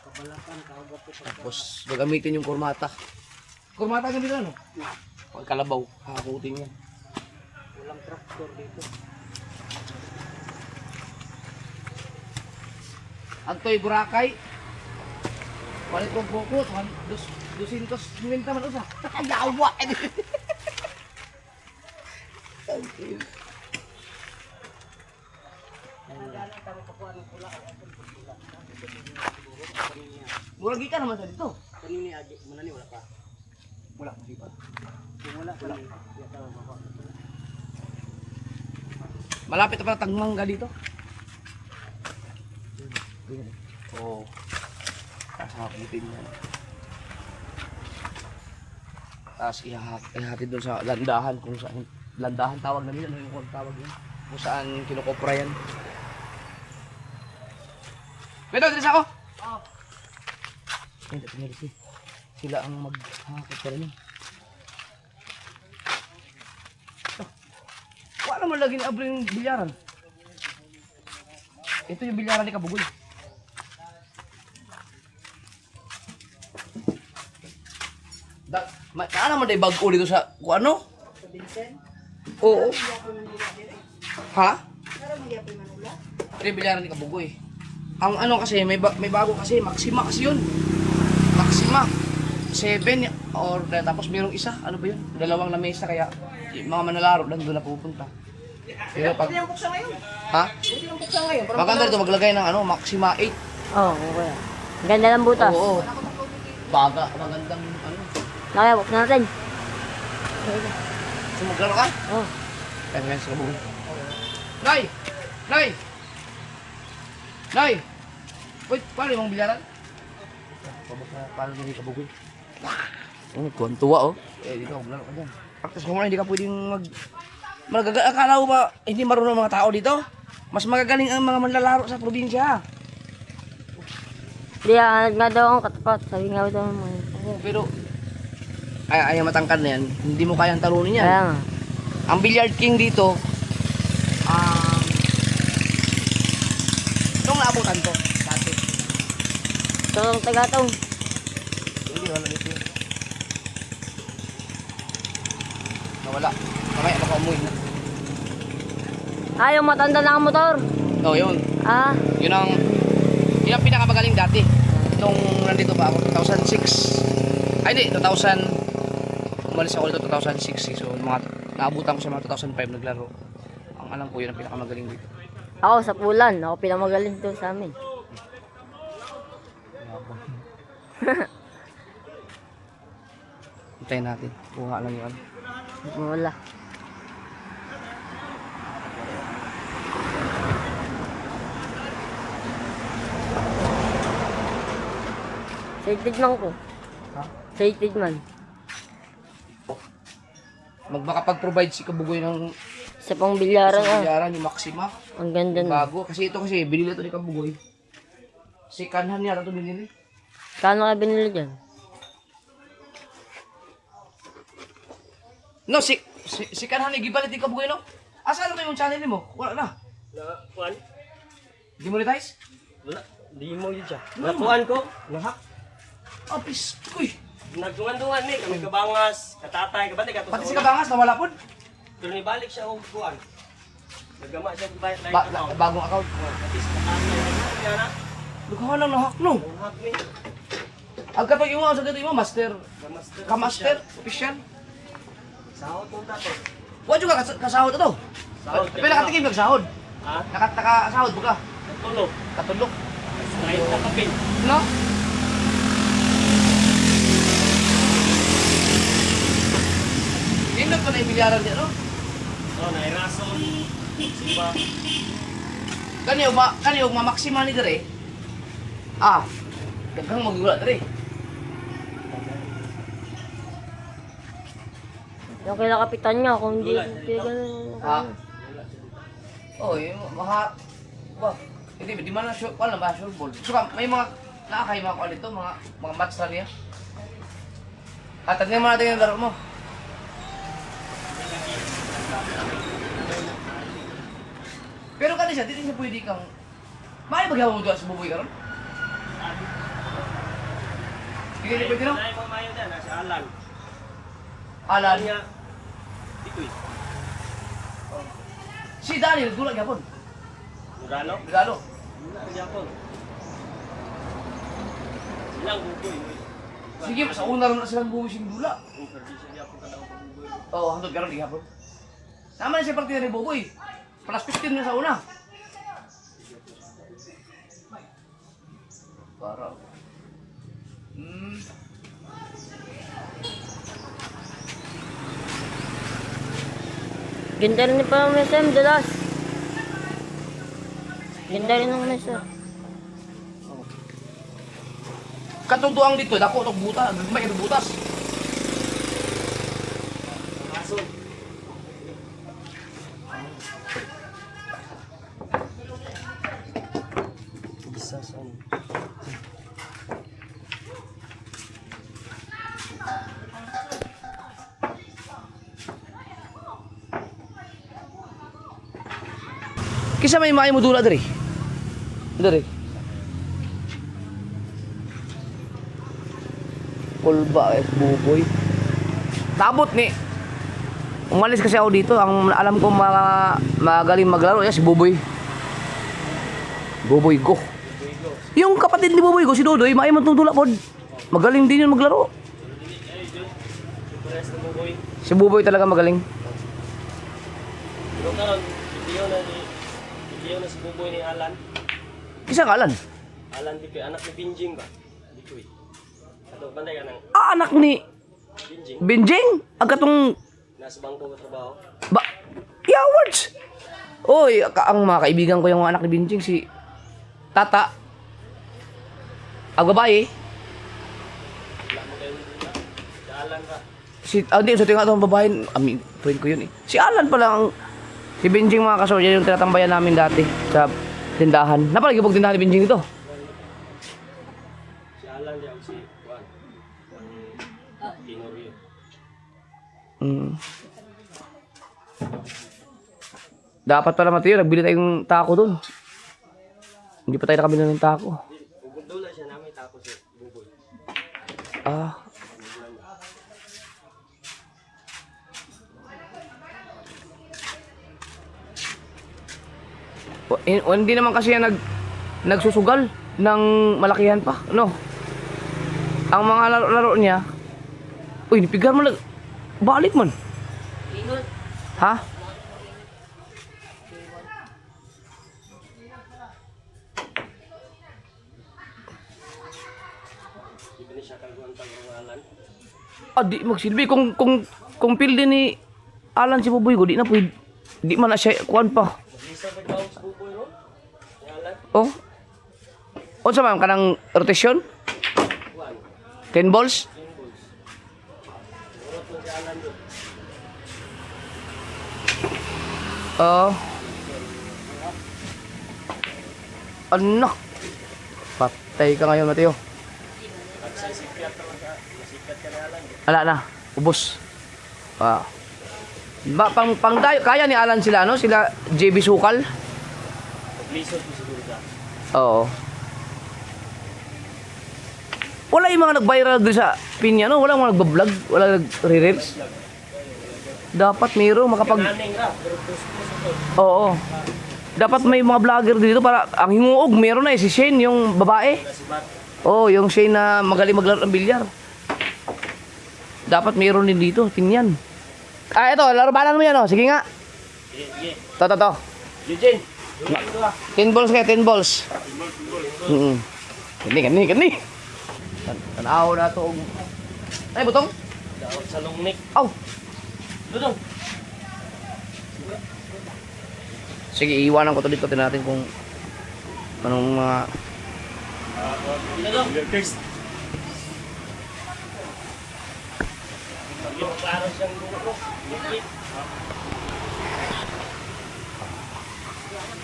Pabalakan, kagad to. Tapos, gagamitin yung kurmata. Kurmata ganito ano? Pag kalabaw, hakutin yan. Walang traktor dito. Agtoy Boracay. Palit kong buko, 250 man usa. Yawa! Murag ka naman sa dito. Kanino ni Agi? Manani wala pa. Wala, hindi pa. Kung wala. Yata ako. Malapit na pala tagmangga dito. Oo. Tapos hakutin yan. Tapos ihatid doon sa landahan kung saan. Landahan tawag na nila, ano yung kung tawag yun? Kung saan kinukopra yan. Pwede, address ako? Oo. Hindi, pinarisi. Sila ang maghakot pa rin yun. Wala naman lagi ni Abro yung bilyaran. Ito yung bilyaran ni Kabugoy. Kaan naman day bag-o dito sa kung ano? Sa Vincent? Oo. Hindi ako nanila dire. Ha? Pero hindi ako manula. Ito yung bilyaran ni Kabugoy. Ang ano kasi, may bago kasi, Maxima kasi yun. Maxima. 7 or tapos mayroong isa, ano ba yun? 2 lamesa kaya yung mga manlalaro lang doon na pupunta. Pero pag, Hindi ang buksa ngayon. ha? Hindi ang buksa ngayon. Parang Maganda dito maglagay ng ano, Maxima 8. Oo, okay. Ang ganda ng butas. Oo. Baga, magandang ano. Nakaya, buksan natin. Sumuglaro ka? Oo. Kaya nga sa kabugoy. Nay! Nay! Nay! Wait, paano yung mga bilyaran? Paano yung kabugoy? Tuwan-tuwa oh. Eh, dito, maglaro ka dyan. Practice mo muna, hindi ka pwedeng akala ko ba hindi marunong ang mga tao dito? Mas magagaling ang mga manlalaro sa probinsya. Hindi, nga daw akong katapat. Sabi nga daw mo. Oo, pero ay matangkad na yan, hindi mo kayang talunin yan. Kaya nga. Ang billiard king dito, nung naabutan ko, dati. Ito ang tagatong. Hindi, wala dito yun. Nawala. Mamaya, baka umuwi na. Ah, yung matanda na ang motor. Oo, yun. Ah, Yun ang pinakamagaling dati. Nung nandito pa ako, 2006. Ay, hindi, 2000. Umalis ako dito 2006. So, naabutan ko sa mga 2005 naglaro. Ang alam ko, yun ang pinakamagaling dito. ako sa Pulan. Ako pinamagaling to sa amin. Hintayin natin. Kuha lang yun. Wala. Sated man ko. Ha? Sated man. Makapag-provide si Kabugoy ng Sa pang bilyaran ah. bilyaran, yung Maxima. Ang ganda Yung na. bago. Kasi ito kasi, binili ito ni Kabugoy. Si Kanhan niya ito binili. Kano ka binili dyan? No, si Kanhan ni gibalit ni Kabugoy, no? Asa ano yung channel mo? Wala na. Kuan? Demonetize? Wala. Di mo yun siya. Nakuan ko. Nahak. Apis, uy. Nagdungan-dungan ni. Kami kabangas. Katatay. Kabati ka to Pati si Kabangas, nawala po. Pero nibalik siya og kuan. Nagama siya bayad na Bagong account. At least nakakaya niya na. Lughan lang nahak, no? Ang hak ni. Ang kapag yung mga sa dito yung master. Kamaster. Kamaster, official. Sahot mo tato. Huwag yung kasahod ito. Sahod. Pero nakatikim nagsahod. Ha? Nakasahod mo ka. Tulog. Katulog. Kahit nakapin. No? Indot ko na ibilyaran niya, no? Oh, nairason. Sipa. Kaniyo maksimal ni dire. Ah. Daghang magula dire. Yung kila kapitan niya, kung hindi ganun. Ha? Oh, yung mga ba, hindi man na sure, wala ba sure ball. So may mga nakakay mga kuan dito, mga match na niya. At tingnan mo natin yung laro mo. Pero kasi siya, dito siya pwede kang maaari maghihawak mo doon sa buboy karon? Hindi ka pwede no? Ay, mga mayo dyan. Si Alan. Alan. Niya. Ito'y. Si Daniel, gulag yapon. Muralo. Regalo. Wala ang Japon. Silang buboy. Sige, sa una rin na silang buboy sing dula. Kung perdi siya Japon ka daw ang buboy. Oo, hangtod karon di hapon. Naman siya partida ni Boboy. Plus 15 na sa una. Para. Ganda rin pa ang mesa, dalas. Ganda rin ang mesa. Katungtuang dito, dako tok buta, gagmay ito butas. Ason. Isa sa ano. Kisa may maay mo dula diri. Diri. Kulba Boboy. Tabot ni. Umalis kasi ako dito. Ang alam ko magaling maglaro si Boboy. Boboy Go. Yung kapatid ni Boboy Go, si Dodoy, maay man tong dula pod. Magaling din yun maglaro. Pares na buboy. Si Boboy talaga magaling. Pero karon, hindi na si buboy ni Alan. Kisa ngalan? Alan di kay anak ni Binjing ba? Di ko eh. Ato banday ka ng Anak ni Binjing. Benjing. Ang katong Nasa bangko ka trabaho. ba Yawards. Oy, ang mga kaibigan ko yung anak ni Benjing si Tata. Ang babae. Wala mo kayo nila. Si Alan ka. Hindi, sa tingin ng babae, friend ko yun eh. Si Alan pala ang, si Benjing mga kasorya yung tinatambayan namin dati sa tindahan. Napalagipog tindahan ni Benjing ito. Si Alan di ako si Juan. Tinorio. Dapat pala Mateo, nagbili tayong taco doon. Hindi pa tayo nakabili ng taco. Pugundula siya namin tapos si buboy. Ah. Hindi naman kasi yan nagsusugal ng malakihan pa, no? Ang mga laro niya, uy, nipigar mo lang. Balik man. Ha? Di ba ni siya kaguan pang Alan? Di magsilbi kung pilde ni Alan si Boboy ko, di na pwede. Di man na siya kuan pa. Lisa ba daw si buboy no? Ni Alan? Oh. Unsa man kanang rotation? Juan. 10 balls? Symbols. Urot mo si Alan doon. Oo. Anak. Patay ka ngayon, Mateo. At sa sikat naman ka. Nasikat ka ni Alan. Wala na. Ubos. Pang dayo, kaya ni Alan sila, no? Sila JB Sukal. Paglisod mo siguro ka. Oo. Wala yung mga nag-viral doon sa pinya, no? Wala mga nagbablog. Wala nag-re-reels. Dapat mayroong makapag... Kaning ra. Pero puspos ito. Oo. Dapat may mga vlogger dito para ang hinguog meron na si Shane yung babae. Nasibat. Oh, yung Shane na magaling maglaro ng bilyar. Dapat meron din dito, tingnan. Ito, larubanan mo yan oh. Sige nga. Sige. To. Eugene. 10 balls kaya, 10 balls. Gani. Tanaw na ito. Ay, butong? Sa lungnik. Aw! Dudong! Sige, iiwanan ko to dito. Tignan natin kung anong mga... Parang siyang buko.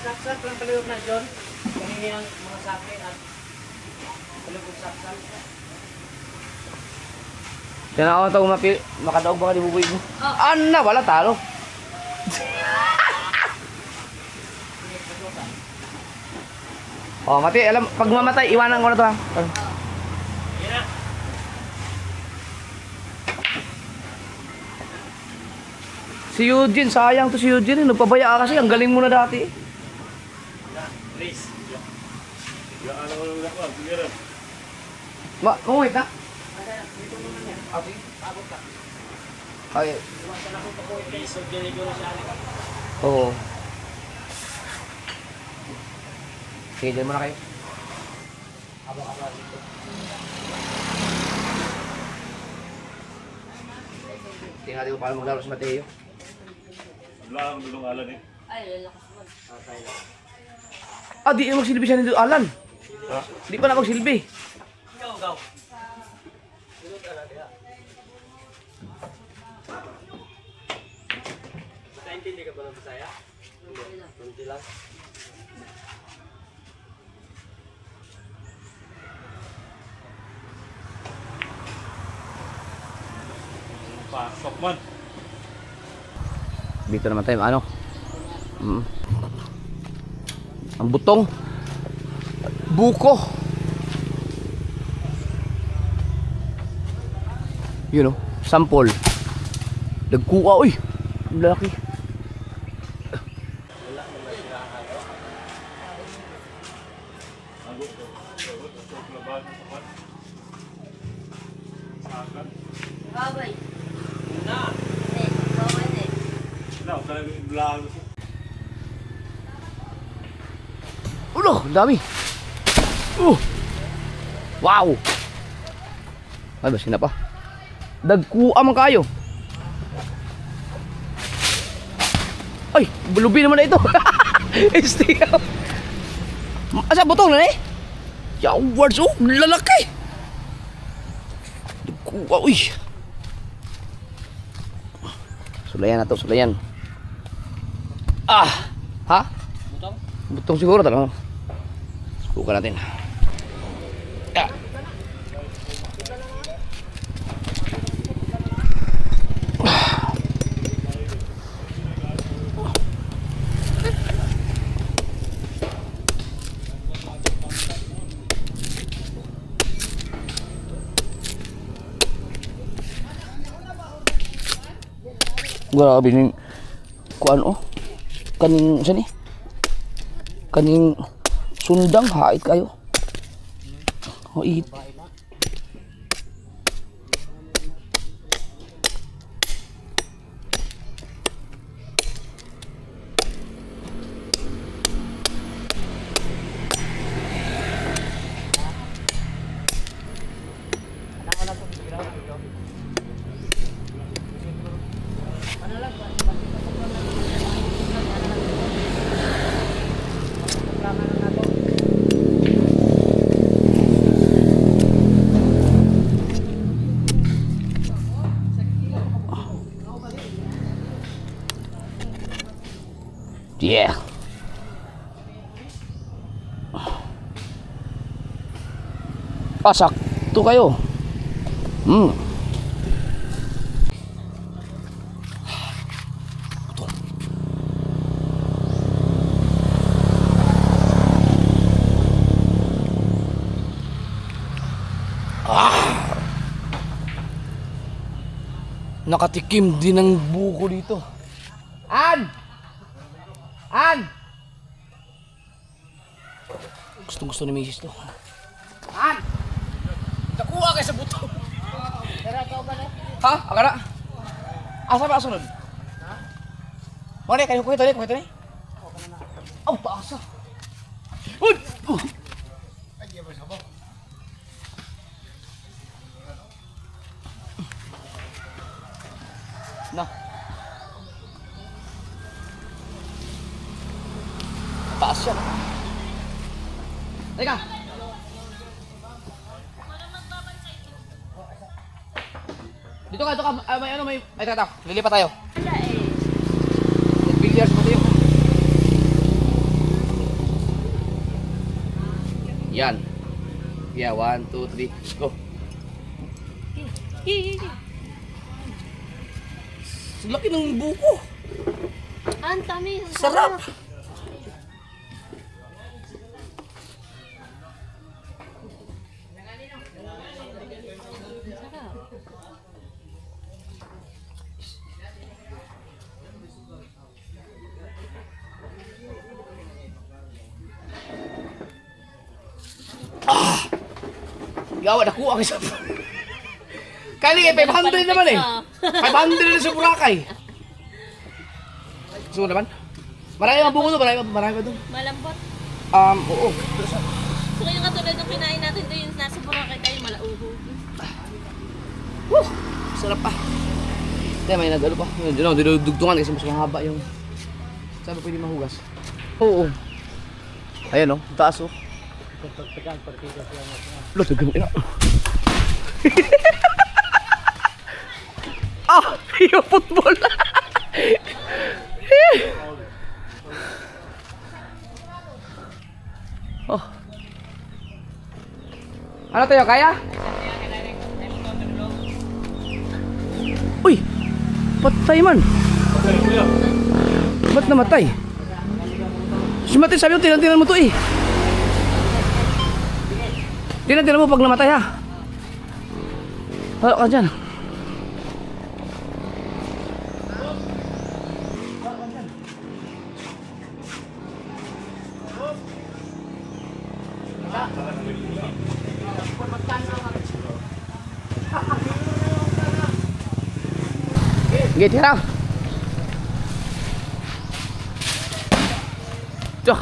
Saksak lang palihog na, John. Panghingi ang mga sake at palihog saksak. Yan ako ito, makadaog baka di bubuhay mo. Ano na, wala talo. Oh, Mati, alam, pag mamatay, iwanan ko na to ha. Si Eugene, sayang to si Eugene. Nagpabaya ka kasi, ang galing mo na dati. Please. Wait na. Okay. Oo. Sige, dyan muna kayo. Tingnan natin kung paano maglaro si Mateo. Wala kang dulong alan eh. Di magsilbi siya nito, Alan. Ha? Di pa na magsilbi. Go. Nakaintindi ka ba ng Bisaya? Kunti lang. Pasok man. Dito naman tayo, ano? Ang butong. Buko. Yun o, sample. Nagkuha, uy. Ang laki. Babay. Na. Babay na. Wala, talagang blaan. Ulo, ang dami. Wow. Ay, basi na pa. Dagkuha man kayo. Ay, bulubi naman na ito. Stick up. Asa butong na eh? Yawards, oh, lalaki. Dagkuha, uy. Sulayan na to, sulayan. Ha? Butong? Butong siguro talaga. Subukan natin. Grabe ning kuan oh. Kaning sani? Kaning sundang hait kayo. Oh, it. Yeah. Sakto kayo. Nakatikim din ng buko dito. An! Gusto ni Mrs. to. Nakuha kayo sa buto. Ha? Akara? Asa ba sunod? Ha? Mali, kayo kuha ito ni? Oh, taas ah. Uy! Na. Taas siya. Teka. Dito ka, dito ka. May ano, may... Ay, tata. Lilipat tayo. Wala eh. Billiards mo tayo. Yan. Yeah, 1, 2, 3. Go. Laki ng buko. Ang tamis. Ang Sarap. Gawa, nakuha ka sa... Kali eh, 500 naman eh. 500 na sa Boracay. Gusto mo naman? Marami mga bungo doon, marami pa doon. Malambot. Oo. So yung katulad ng kinain natin doon yung nasa Boracay tayo malauho. Sarap pa. Kaya may nag-ano pa. Yun, dinudugtungan kasi mas mahaba yung... Saan ba pwede mahugas? Oo. Ayan o, taas o. Lo, tagang ina. Ah! Yung football! Oh. Ano tayo, kaya? Uy! Patay man! Okay, kuya. Ba't namatay? Si Matay, sabi mo, tinan mo to eh. Tinan mo pag namatay ha. Wala ka dyan. Sige, tira. Tuh.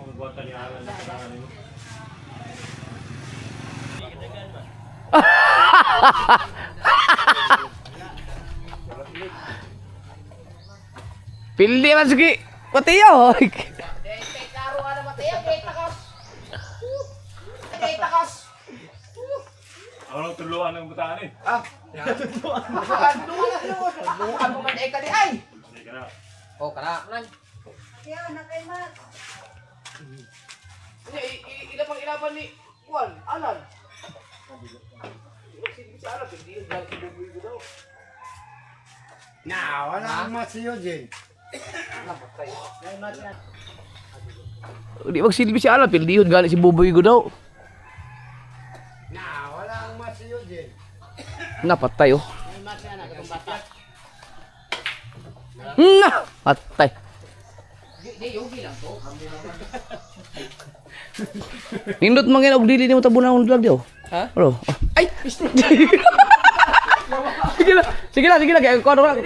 Magbuhatan ni Alan na kailangan nyo. Pilih man sige. Patiyo. Ako lang tuluan ng butaan eh. Hindi ka na. Oh, kana. Ila pang ilaban ni Juan, Alan. Di magsilbi si Alan, pildihon gali si Buboy ko daw. Napatay oh. Na! Patay. Nindot mangin og dili nimo tabunan vlog daw. Ha? Bro. Ay! Sige lang kay ko na.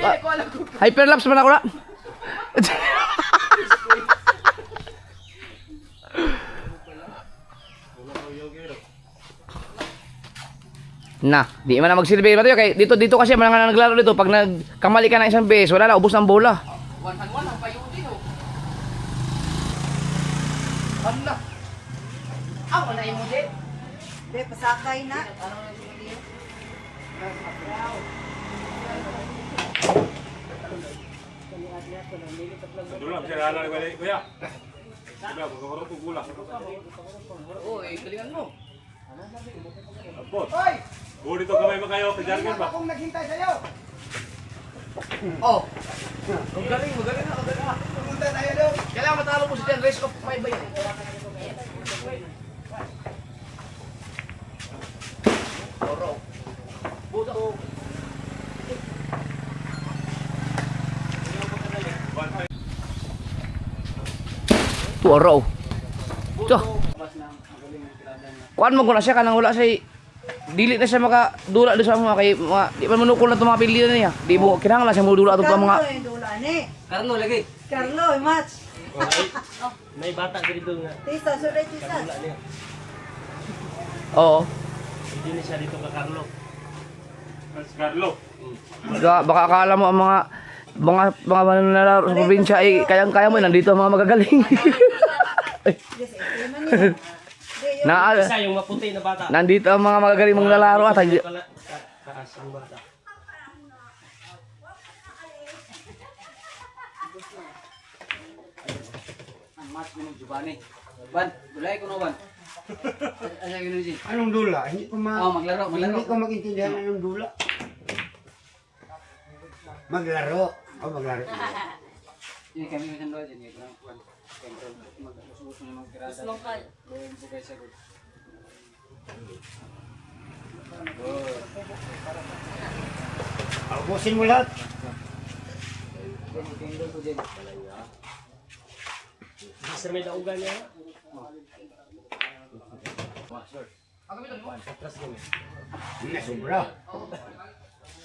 Hyperlapse man ako na. Na, di man na magsilbi ba tayo kay dito kasi mga naglaro dito pag nagkamali ka ng isang beses wala na ubos ng bola. 1-1 ang payudi no. Hala. Ako na yung mudi. Be, pasakay na. Dulang, siya Alan balik kuya. Diba, pagkakarot ko gula. Oy, galingan mo. Apot. Buo dito kamay mo kayo, kajargan ba? Akong naghintay sa'yo. Oh. Magaling na. Pumunta tayo doon. Kailangan matalo mo si Jen, race of 5 ba yan? Oro. Tuwara oh. Ito. Kuan mo ko na siya kanang wala siya dili na siya makadula doon sa mga kay mga di man manukol na tumapil na niya. Di mo kinahanglan siya mo dula ato pa mga Dula ni. Carlo lagi. Carlo, match. May bata dito nga. Tisa, sulit tisa. Oo. Hindi na siya dito ka Carlo. Mas Carlo. Baka akala mo ang mga mananalaro sa probinsya ay kayang-kaya mo nandito ang mga magagaling. Isa yung maputi na bata. Nandito ang mga magagaling mong lalaro at Taas ang bata. Ang mas mo ng Giovanni. Ban, bulay ko no ban. Ano yun yun? Anong dula? Hindi ko Maglaro. hindi ko maintindihan anong dula. Maglaro. Maglaro. Ini kami macam doa je ni. Mag-usus ng mga kirada. Bugay sa gud. Ubusin mo lahat. Sir may daugan niya. Hindi sobra.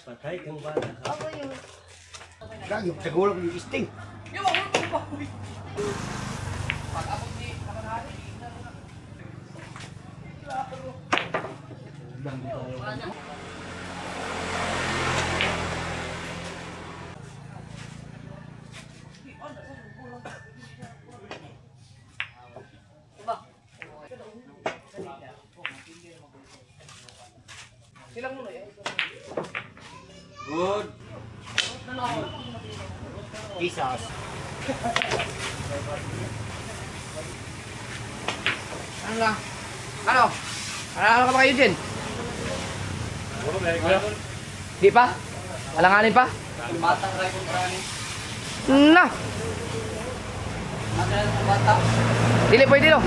Patay kang bata. Lagi tagulog ng isting. Good. Jesus. ano lang? Ano? Ano ka ba kayo dyan? Ano ba kuya? Di pa? Alanganin pa? Batang ray kung prani. Na! Madal ang bata. Dili pwede no?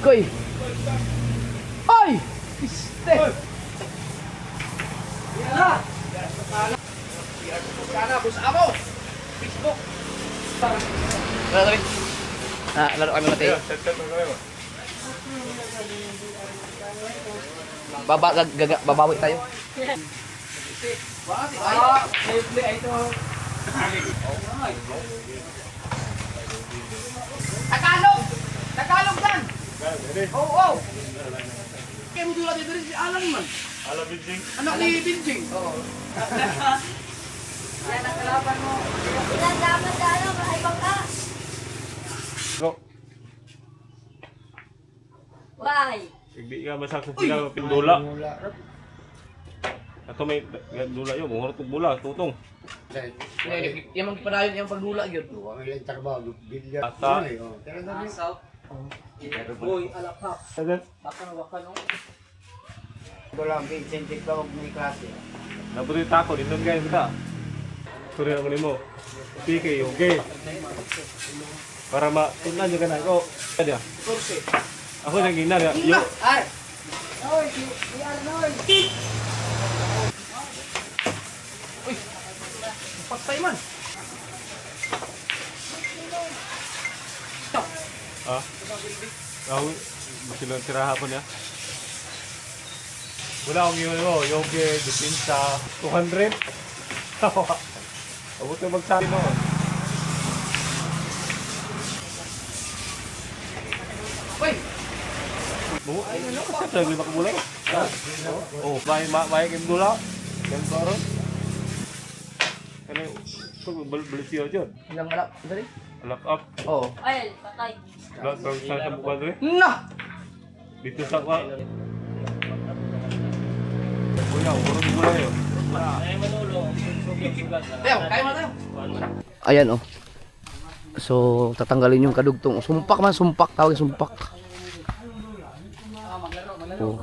Koy! Ay! Piste! Sana, busa mo! Facebook! Lalo kami. Lalo kami matay. Set mo kayo. Babawi tayo. Tagalog! Tagalog dan! Oo! Kaya mo dula dito rin si Alan man. Alam Binjing. Anak ni Binjing. Oo. Ilan dapat na ano, ay bangka. Go. Bye. Hindi ka masakit sila pindula. Ato may dula yun, mungurot kong bula, tutong. Yung mga padayon yung pagdula yun. Ang ilang trabaho, bilya. Ata. South. Boy, alakap. Agad. Baka wakan no. Ito lang, incentive ka huwag may klase. Nabuti tako, dindon kayo kita. Suri ako nimo. PK, okay. Para matunan nyo ka na. Ikaw, kaya. Ako nang ginar. Yo. Ay! Uy! Pagtay man! Ah? Ako, masilang tira hapon ya. Wala akong yun mo. Yogi, dipinsa, 200. Abot na magsabi mo. Uy! Ay, ano ka sa lima ka bulay? Oh, may kim dula. Kan baro. Kani balik siya dyan. Ilang alak? Dari? Lock up. Oo. Ay, patay. Lock up sa buka dre. Na! Dito sa kwa. Kuya, urong gulay yun. Tayo, kaya mo tayo. Ayan oh. So, tatanggalin yung kadugtong. Sumpak man, sumpak. Tawag sumpak. Oh.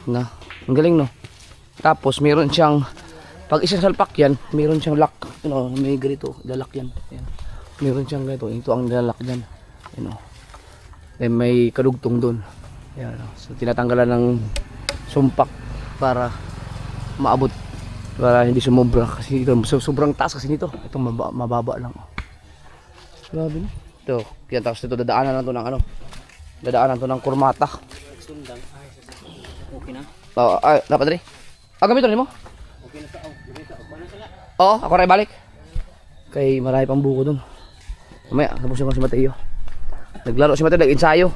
Na, ang galing no. Tapos meron siyang pag isasalpak yan, meron siyang lock. You know, may ganito, lalak yan. Ayan. Meron siyang ganito. Ito ang lalak diyan. You know. Then may kadugtong doon. Ayan. So tinatanggalan ng sumpak para maabot, para hindi sumobra kasi ito sobrang taas kasi nito. Itong mababa lang. Grabe na. Ito, kaya tapos ito dadaanan na to ng ano. Dadaanan to ng kurmata. Sundang. Okay na. Oo, dapat rin. Gamitin rin mo? Okay na sa Bana sila. Oo, ako rin balik. Kay marami pang buko dun. Mamaya, tapusin ko si Mateo. Naglaro si Mateo, nag-ensayo.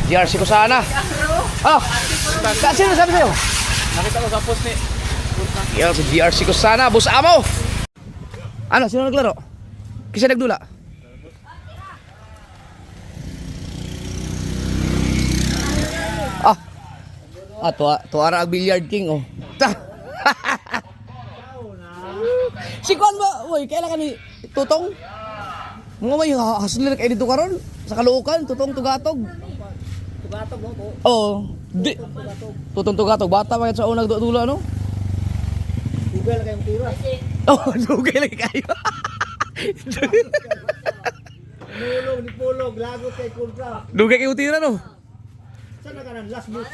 GRC ko sana. Oh, sino sabi sa'yo? Nakita ko sa post ni. Yan, si GRC ko sana, Boss Amo. Ano, sino naglaro? Kasi nagdula. Tuara ang Billiard King, oh. Si Kwan ba? Uy, kailan kami tutong? Mga may hasli kayo dito karon sa Caloocan, tutong tugatog. Tugatog mo po. Oo. Tutong tugatog. Bata pa sa unang dula, no? Google kayong tira. Oh, dugay lagi kayo. Pulog ni Pulog, lagot kay Kursa. Dugay kayo tira, no? Saan na kanan? Last move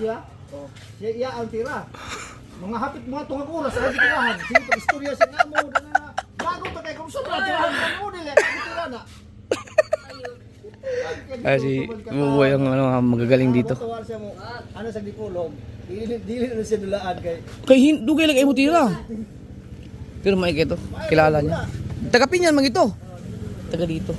siya. Oh, siya iya ang tira. Mga hapit mga tungag oras ay tirahan. Sige pag istorya sa namo na lagot pa kay Kursa tirahan mo dili tira na. Ay, si Buboy ang ano, magagaling dito. Tawar siya mo. Ano sa di Pulog? Dili na siya dulaan kay. Kay dugay lagi kayo tira. Pero may ito, kilala niya. Taga Pinyan man ito. Taga dito.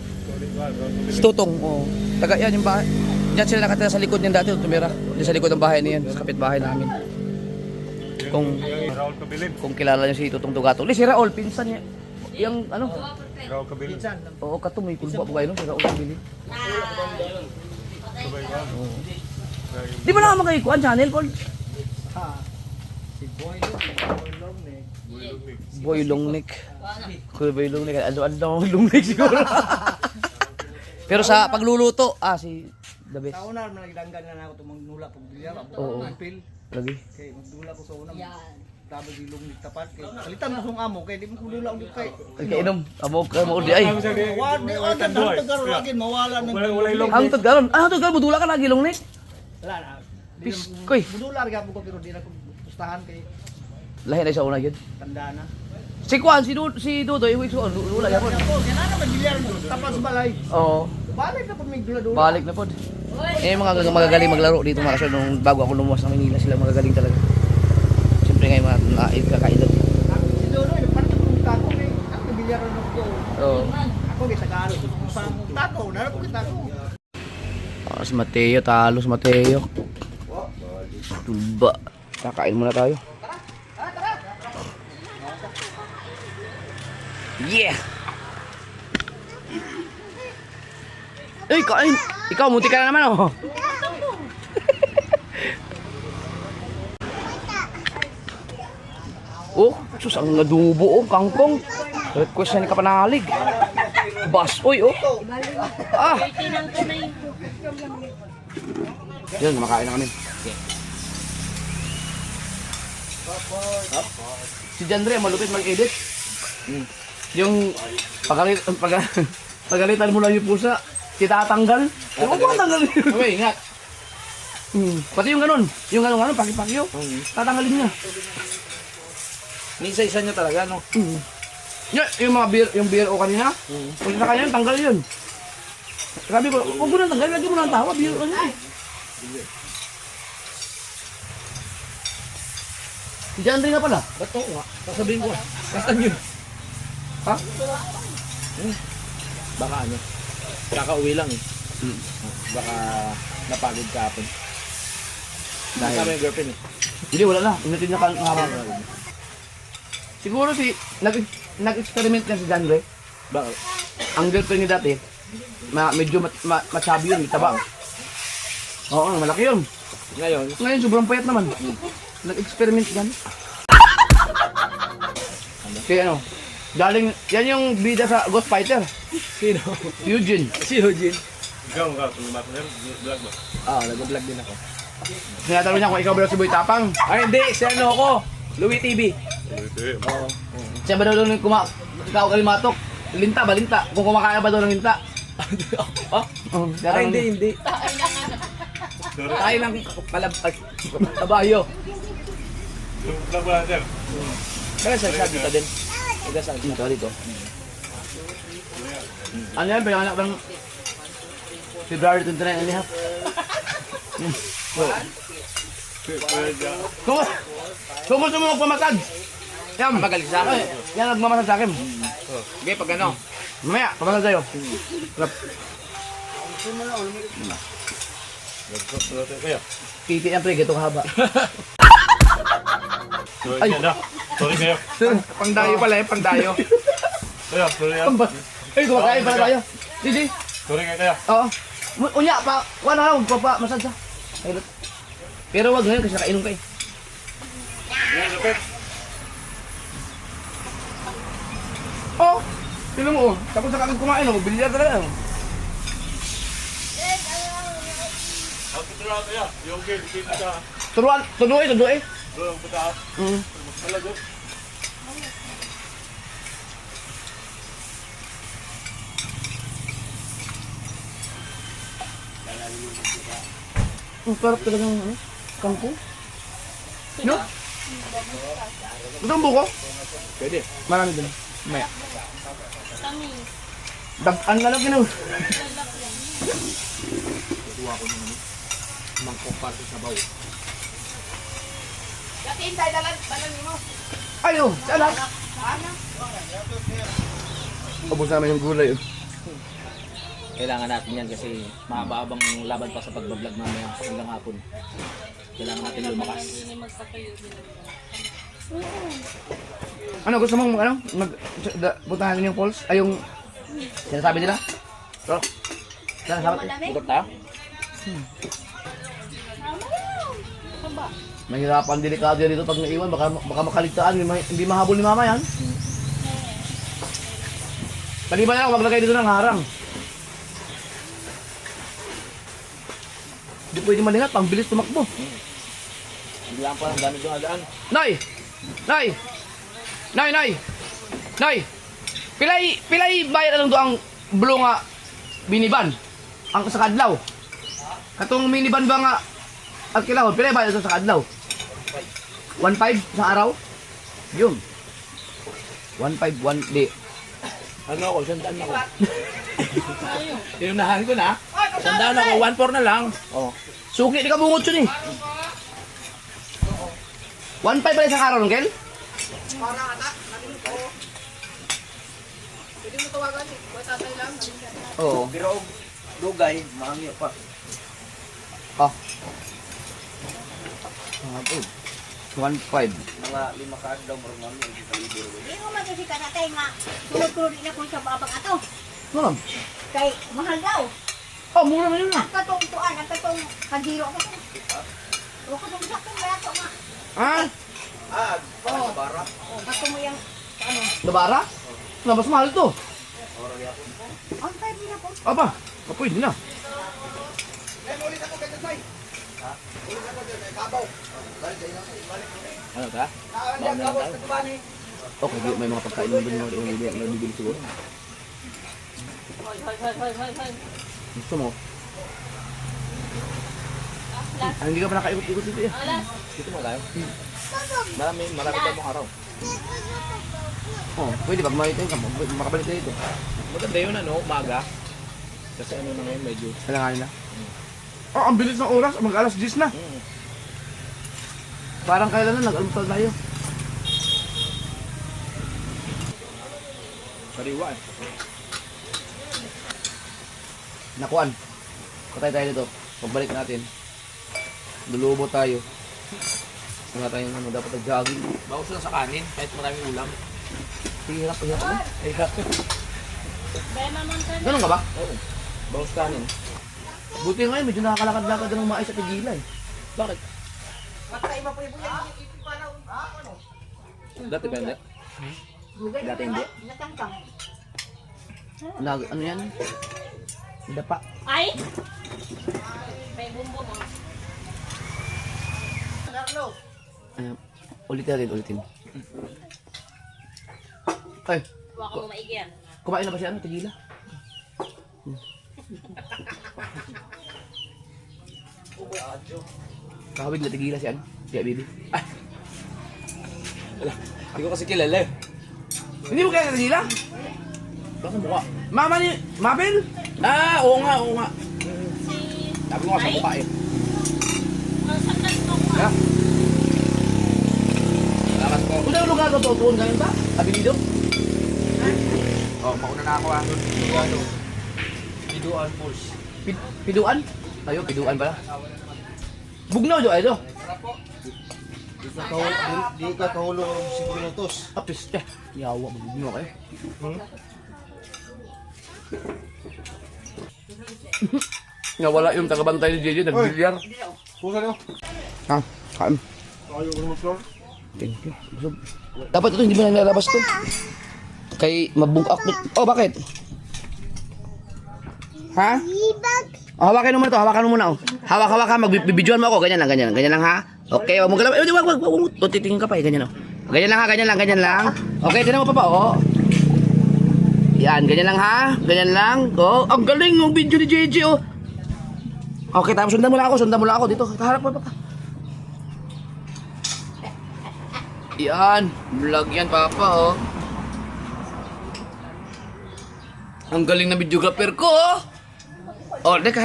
Si Tutong, oh. Taga yan yung bahay. Diyan sila nakatira sa likod niyan dati, tumira. Diyan sa likod ng bahay niyan, sa kapitbahay namin. Raul Kabilin. Kung kilala niyo si Tutong Tugato. Si Raul, pinsan niya. Yung ano? Raul Kabilin. Oo, kato may kulba po kayo no? Si Raul Kabilin. Di ba naman kayo kuhan channel, Paul? Si Boy Longnek. Boy Longnek. Kuya Boy Longnek. Ano Longnek siguro. Pero sa pagluluto, si the best. Sa una man nagdanggan na ako tumang nula pag bilyar Oo. ako pil Lagi. kay magdula ko sa una. Tabo di lungnig tapat kay kalitan mo sung amo kay di mo dula og kay. Kainom. Amo ka mo di ay. Wadi odan tagar lagi mawala ng Wala ilong. Ang taggaron. Taggaron budula ka lagi Longnek. wala na. Pis, koy. Budula gyud ko pero di na ko pustahan kay Lahi na sa una gyud. tanda na. Si Kwan, si Dudoy, wala yapon. Ako kana na bilyar tapat sa balay. Oo. Balik na pag may dula-dula. Balik na pod. Mga magagaling maglaro dito mga kaso nung bago ako lumuwas ng Manila sila magagaling talaga. Siyempre ngayon mga naid kakaidot. Si Dodo ni parang kung tako kay ako bilyar na ko. Oo. Ako kay Tagalog kung sa tako na ko kita ko. Si Mateo, talo si Mateo. Tulba. Kakain muna tayo. Yeah! Uy, kain! Ikaw, munti ka na naman, oh! Oh, sus, ang nadubo, oh, kangkong. Request na ni Kapanalig. Basoy, oh! Ah! Yan, makain na kami. Si Jandre, malupit mag-edit. Yung pagalitan mo lang yung pusa, titatanggal. Huwag mo tanggalin yun. Okay, ingat. Pati yung ganun, pakipakyo. Tatanggalin niya. Minsan isa niya talaga, no? Yung mga beer o kanina, kung sa kanya, tanggal yun. Sabi ko, huwag mo nang tanggal, lagi mo nang tawa, beer o niya. Si Jandre nga pala. Ba't oo nga? Sasabihin ko, kastan yun. Ha? Baka ano, kakauwi lang eh. Baka napagod ka hapon. Dahil kami yung girlfriend eh. Hindi, wala na. Umitin niya kang hawak. Siguro nag-experiment niya si Jandre. Bakit? Ang girlfriend niya dati, medyo matsabi yun, taba. Oo, malaki yun. Ngayon, sobrang payat naman. Nag-experiment yan. Kaya ano, galing, yan yung bida sa Ghost Fighter. Sino? Eugene. Si Eugene. Ikaw, tumatang vlog mo. Nag-vlog din ako. Sinatanong niya kung ikaw ba daw si Boy Tapang. Ay hindi, si ano ako? Louie TV. Siya ba daw nung ikaw kalimatok? Linta ba, linta? Kung kumakaya ba daw ng linta? Ay hindi. Tayo lang kabayo. Vlog mo lang, sir. Kaya sa dito din. Kaya sa Ito dito. Ano yan? Pinanganak ng February 29 and a half. Kung gusto mo magpamasad, yan. Magaling sa akin. Yan nagmamasad sa akin. Okay, pag ano. Mamaya, pamasad sa'yo. Kaya. Titi yan pre, gitong haba. Sorry na. Sorry kayo. Pangdayo pala eh, pangdayo. Kaya, sorry yan. Ay, kumakain pala tayo. Titi. Sorry kayo kaya. Oo. Unya, wala na lang, masad sa. Pero wag ngayon kasi nakainom ka eh. Oh, sino mo oh. Tapos na kami kumain oh, bilyar talaga oh. Ako tura kaya. Yung game, kita ka. Turuan, tuduin. Doon, pataas. Malago. Ang sarap talaga ng ano, kangkong. No? Ito ang buko? Pwede. Marami din. Maya. Kami. Ang lalaki na. Kuha ko naman. Mangkok para sa sabaw. Ay oh, sana. Ubus namin yung gulay. Kailangan natin yan kasi mahaba-habang laban pa sa pagbablog mamaya hanggang hapon. Kailangan natin lumakas. Ano gusto mong ano? Punta natin yung falls? Ay yung sinasabi nila? So, sinasabi. Bukat tayo? Mahirapan, delikado yan dito pag naiwan. Baka makaligtaan. Hindi mahabol ni mama yan. Paliban na lang, maglagay dito ng harang. Hindi pwede malingat, pang bilis tumakbo. Biglaan pa ang dami doon adaan. Nay! Nay! Nay! Nay! Nay! Pilay bayad anong doang bulo nga biniban? Ang sa kadlaw. Katong miniban ba nga at kilahon, pilay bayad ito sa kadlaw? 1.5 sa araw? Yun. 1.5, 1 day. Ano ako, sandaan ako. Tinunahan ko na. Sandaan ako, 1.4 na lang. Oh. Suki, di ka bungot yun eh. 1.5 pala isang araw, Nungkel? Oo. Pero dugay, mahangi pa. Ah. 1.5. Mga 5 ka daw marunong yung sa libro. Hindi mo magkasi ka natay nga. Tulog-tulog na kung sa babang ato. Ano? Kay mahal daw. Oh, mura na yun na. Ang katong tuan, ang katong kandiro ako. O katong sakong barato nga. Ah? Bara. O kato mo yung ano. Nabara? Na, mas mahal to. Ang tayo nila po. Apa? Pwede na. Ano ta? Baon na lang tayo. Okay, may mga pagkain na din mga nabibili siguro. Gusto mo? Ah, hindi ka pa nakaikot-ikot dito eh. Dito mo tayo. Marami tayo mong araw. Oh, pwede pag makita ka, makabalik ka dito. Maganda yun ano, umaga. Kasi ano na ngayon, medyo. Kailangan na. Oh, ang bilis ng oras, mag-alas 10 na. Parang kailan na, nag-almusal tayo. Sariwa eh. Nakuan. Patay tayo dito. Pagbalik natin. Lulubo tayo. Wala tayong ano, dapat nag-jogging. Bawas lang sa kanin, kahit maraming ulam. Hirap na. Hirap. Ganun ka ba? Oo. Bawas kanin. Buti ngayon, medyo nakakalakad-lakad ng mais at tigilay. Bakit? Dati ba hindi? Dati hindi. Natangkang. Ano yan? Dapa. Ay! May bumbo mo. Ulitin. Ay, Huwag ka mo maigi yan. kumain na ba siya? Ano, tigila? Kahawig na tigila siya. Siya, baby. Ay, Hindi ko kasi kilala eh. hindi mo kaya tigila? Baka mukha. Mama ni Mabel? Ah, oo nga, oo nga. Si... Sabi ko nga sa mukha eh. Ang sakit ko ko. Yeah. Salamat po. Kung saan lugar ko tutuon ganyan ba? Abilido? Oh, mauna na ako ah. Biduan Falls. Piduan? Ayo, piduan pala. Bugnaw do ay do. Di ka kahulog 5 minutos. Apis eh. Yawa bugnaw kay. Nga wala yung tagabantay ni JJ nagbilyar. Pusa niyo. Ha, kain. Ayaw ko naman floor. Thank you. Busog. Dapat ito hindi mo na nilalabas to. Kay mabungak. Oh, bakit? Ha? Oh, hawakan mo muna to, hawakan mo muna oh. Hawak ka, magbibidyoan mo ako, ganyan lang ha. Okay, wag mo galaw. Wag titingin ka pa eh, ganyan oh. Ganyan lang. Okay, tingnan mo pa oh. Yan, ganyan lang ha. Ganyan lang. Oh, ang galing ng video ni JJ oh. Okay, tapos sundan mo lang ako dito. Harap mo pa. Yan, vlog yan papa oh. Ang galing na videographer ko oh. Oh, halika.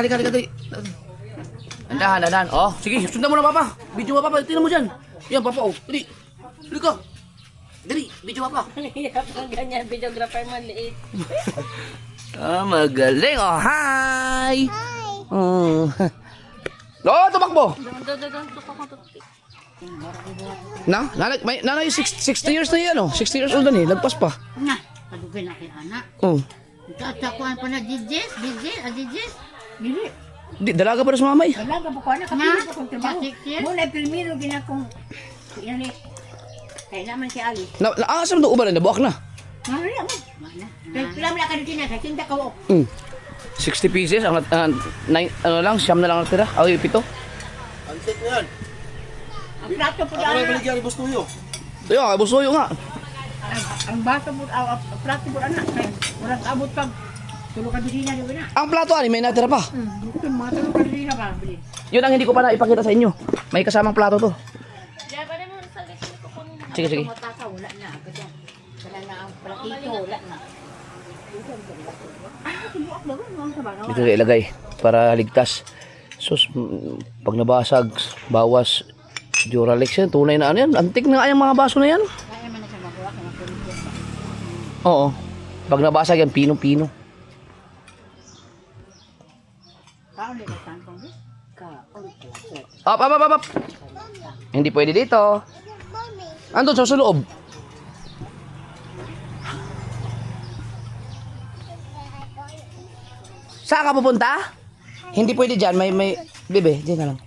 Andahan. Oh, sige, sundan mo na papa. Video mo papa, tingnan mo diyan. Yan papa oh. Dali. Halika. Dali, video papa. Hirap ang ganyan, videographer maliit. Magaling oh. Hi. Oh, tumakbo. Doon, tuko ko. Nanay 60 years na yan oh. 60 years old na ni, lagpas pa. Na, kadugay na kay anak. Oh. Tatakuan pa na Jijis. Dili. Di dalaga pa rin sa mamay. Wala ka pa ko na kapila ko kung trabaho. Bakit? Muna pilmiro ginakong yan eh. Kaya naman si Ali. Asam do uban na buak na. Mari mo. Kailan mo ka dito na sa tinda ko. 60 pieces ang ano lang, siyam na lang natira. Ay, 7. Antik na yan. Ang plato po Ako may daan. baligyan, gusto nyo. Ay, busoyo nga. Ang baso po, ang plato po anak. Walang abot pag tulog ka dito na di ba na. Ang plato ani may natira pa. Mga tulog ka dito na pa. Bilis. Yun ang hindi ko pa na ipakita sa inyo. May kasamang plato to. Diyan pa rin mo sa list ko kung Sige. Mataka, wala na. Wala na ang platito, wala na. Tibuak daw, ang sabaw. Dito na ilagay para ligtas. Sus, pag nabasag, bawas Duralex yan. Tunay na ano yan. Antik na nga yung mga baso na yan. Kaya man na siya makuha kung makulit yan. Oo. Pag nabasag yan, pino-pino. Kaon din ang tangkong din. Kaon din. Up. Hindi pwede dito. Andun sa loob. Saan ka pupunta? Hindi pwede dyan. May... Bebe, dyan na lang.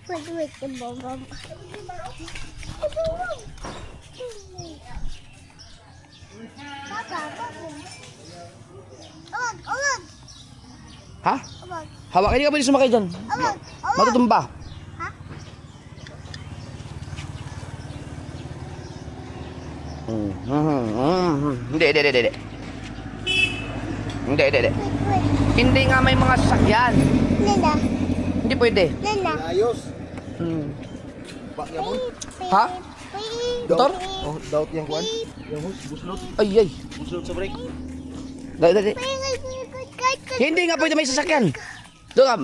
Ha? Hawak, hindi ka pwede sumakay dyan. Matutumba. Hindi. Hindi nga may mga sasakyan. Hindi pwede. Ayos. Bakya mo. Ha? Motor? Oh, daot yung kuwan. Yung hus, buslot. Ay. Buslot sa brake. Dali. Hindi nga pwede may sasakyan. Doon ka.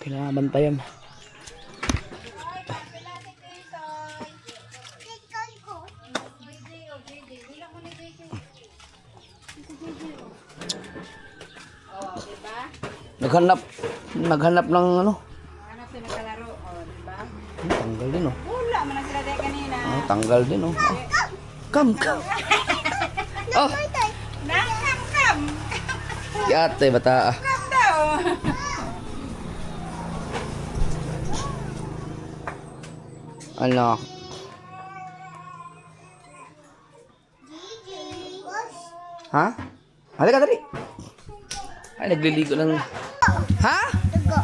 Kailangan bantayan. Naghanap ng ano? Anak sila kalaro, di ba? Tanggal din oh. Wala, man sila dahil kanina. Tanggal din oh. Come. Oh, Nakakam! yate bata. Daw! Anak. Ha? Halika dali. Ay, nagliligo lang. Ha? Dugo.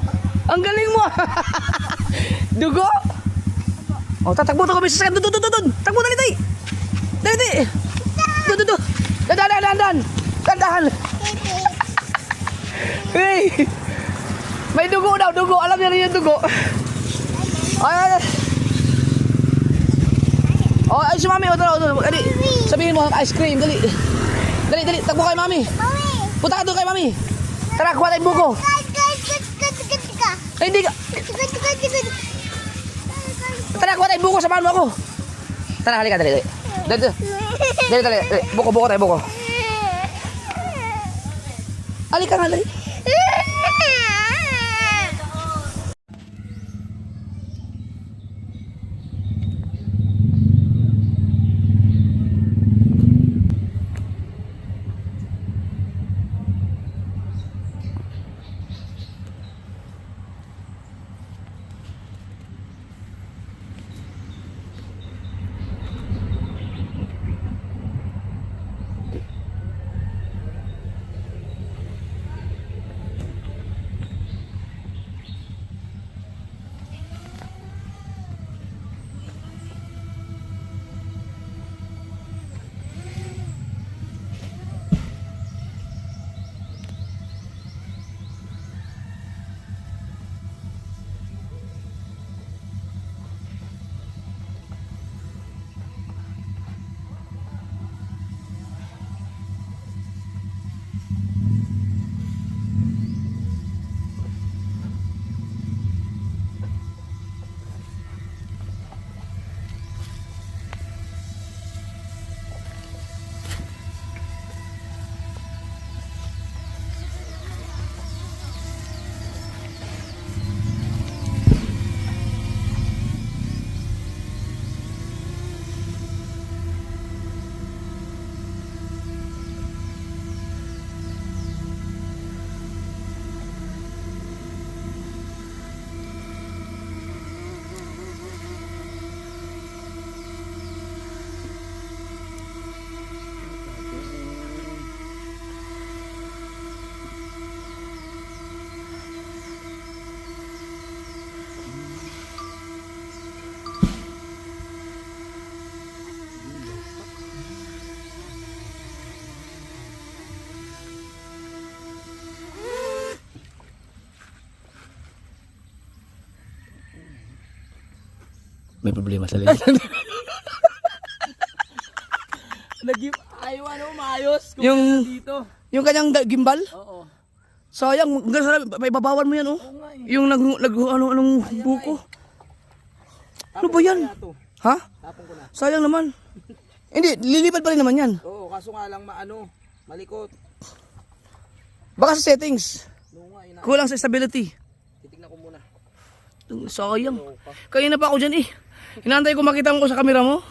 Ang galing mo. Dugo? Oh, tatakbo to kami sa sakyan. Dun. Takbo dali, tay. Dali. Dun. Dandahan. Hey. May dugo daw, dugo. Alam niya rin yung dugo. Ay! Oh, ay si Mami, dali. Dali. Sabihin mo, ice cream, dali. Dali, takbo kay Mami. Punta ka doon kay Mami. Tara, kuha tayong buko. Ay, hindi ka. Tara, kuha tayong buko, samahan mo ako. Tara, halika, dali. Dali. Buko tayo, buko. Halika nga, dali. May problema sa lilit. Maayos. Yung kanyang gimbal? Oo. Sayang, may babawan mo yan, oh. Yung anong buko. Ano ba yan? Ha? Tapon ko na. Sayang naman. Hindi, lilipad pa rin naman yan. Oo, kaso nga lang malikot. Baka sa settings. Oo nga, Kulang sa stability. titignan ko muna. Sayang. Kanina pa ako dyan eh. Hinantay ko makita mo ko sa camera mo.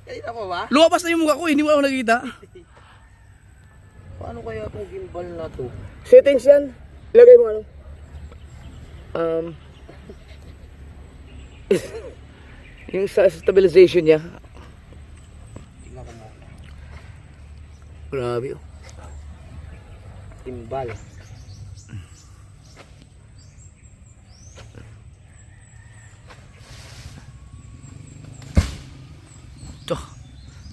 Kanina pa ba? Lumapas na yung mukha ko, hindi mo ako nakita. Paano kaya itong gimbal na to? Settings yan. Ilagay mo ano. Yung sa stabilization niya. Tignan ko muna. Grabe oh. Gimbal. Ito.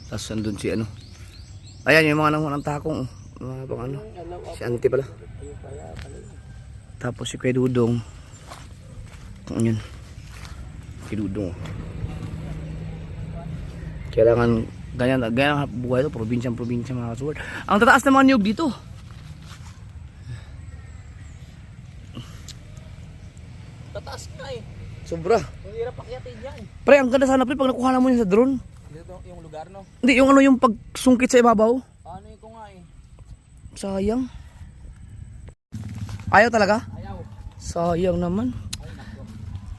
Tapos nandun si ano. Ayan yung mga nangunang takong. Mga pang ano. Si auntie pala. Tapos si Kuya Dudong. Ayan. Si Dudong. Kailangan ganyan buhay ito. Probinsya mga kasuward. Ang tataas ng mga niyog dito. Tataas nga eh. Sobra. Ang hirap pakyatin yan. Pre, ang ganda sana pre pag nakuha na mo yan sa drone. Dito yung lugar no? Hindi, yung ano yung pagsungkit sa ibabaw. Paano ko nga eh? Sayang. Ayaw talaga? Ayaw. Sayang naman.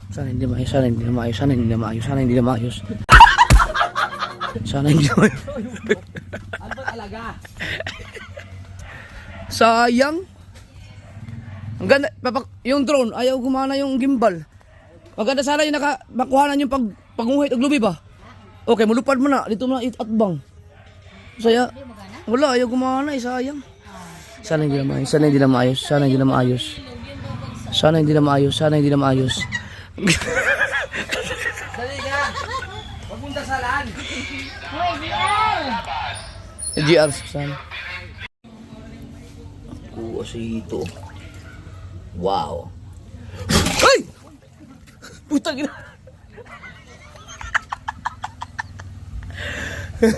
Sana hindi maayos. Sana hindi na maayos. Ano ba talaga? Sayang. Ang ganda. Yung drone, ayaw gumana yung gimbal. Maganda sana yung makuhanan yung pagunguhit og lubi ba? Okay, mulupad mo na. Dito mo na atbang. Saya. Wala, ayaw gumana eh. Sayang. Sana hindi na maayos. Sana hindi na maayos. Dali ka! Huwag mong dasalan! GR sana. Kuha si ito. Wow. Ay! Putang ina. Saan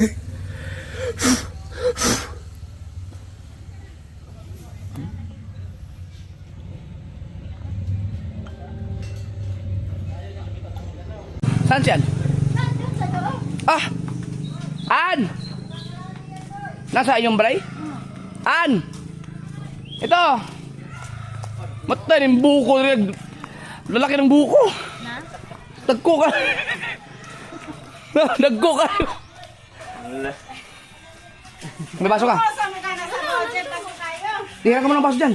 siyan? Ah! An! Nasa inyong balay? An! Ito! Matay ng buko rin. Lalaki ng buko. Dagko ka. Dagko ka. May baso ka? Tira ka mo ng baso dyan.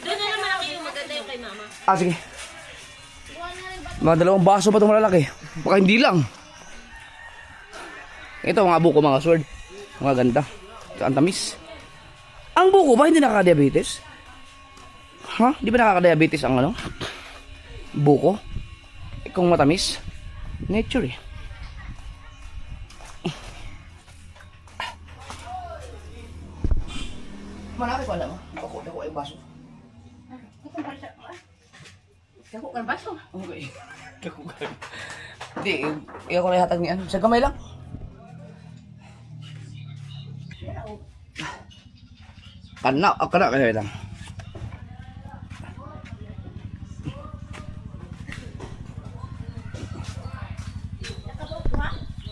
Doon na naman ako yung maganda yung kay mama. Ah, sige. Mga 2 baso pa itong malalaki. Baka hindi lang. Ito mga buko, mga sword. Mga ganda. Ang tamis. Ang buko ba hindi nakaka-diabetes? Ha? Di ba nakaka-diabetes ang ano? Buko? Kung matamis? Nature eh. Malaki pa alam mo. Dako ay baso. Dako ka baso. Okay. Dako ka. Hindi, iya ko na ihatag ni ano. Sa kamay lang. Kana lang.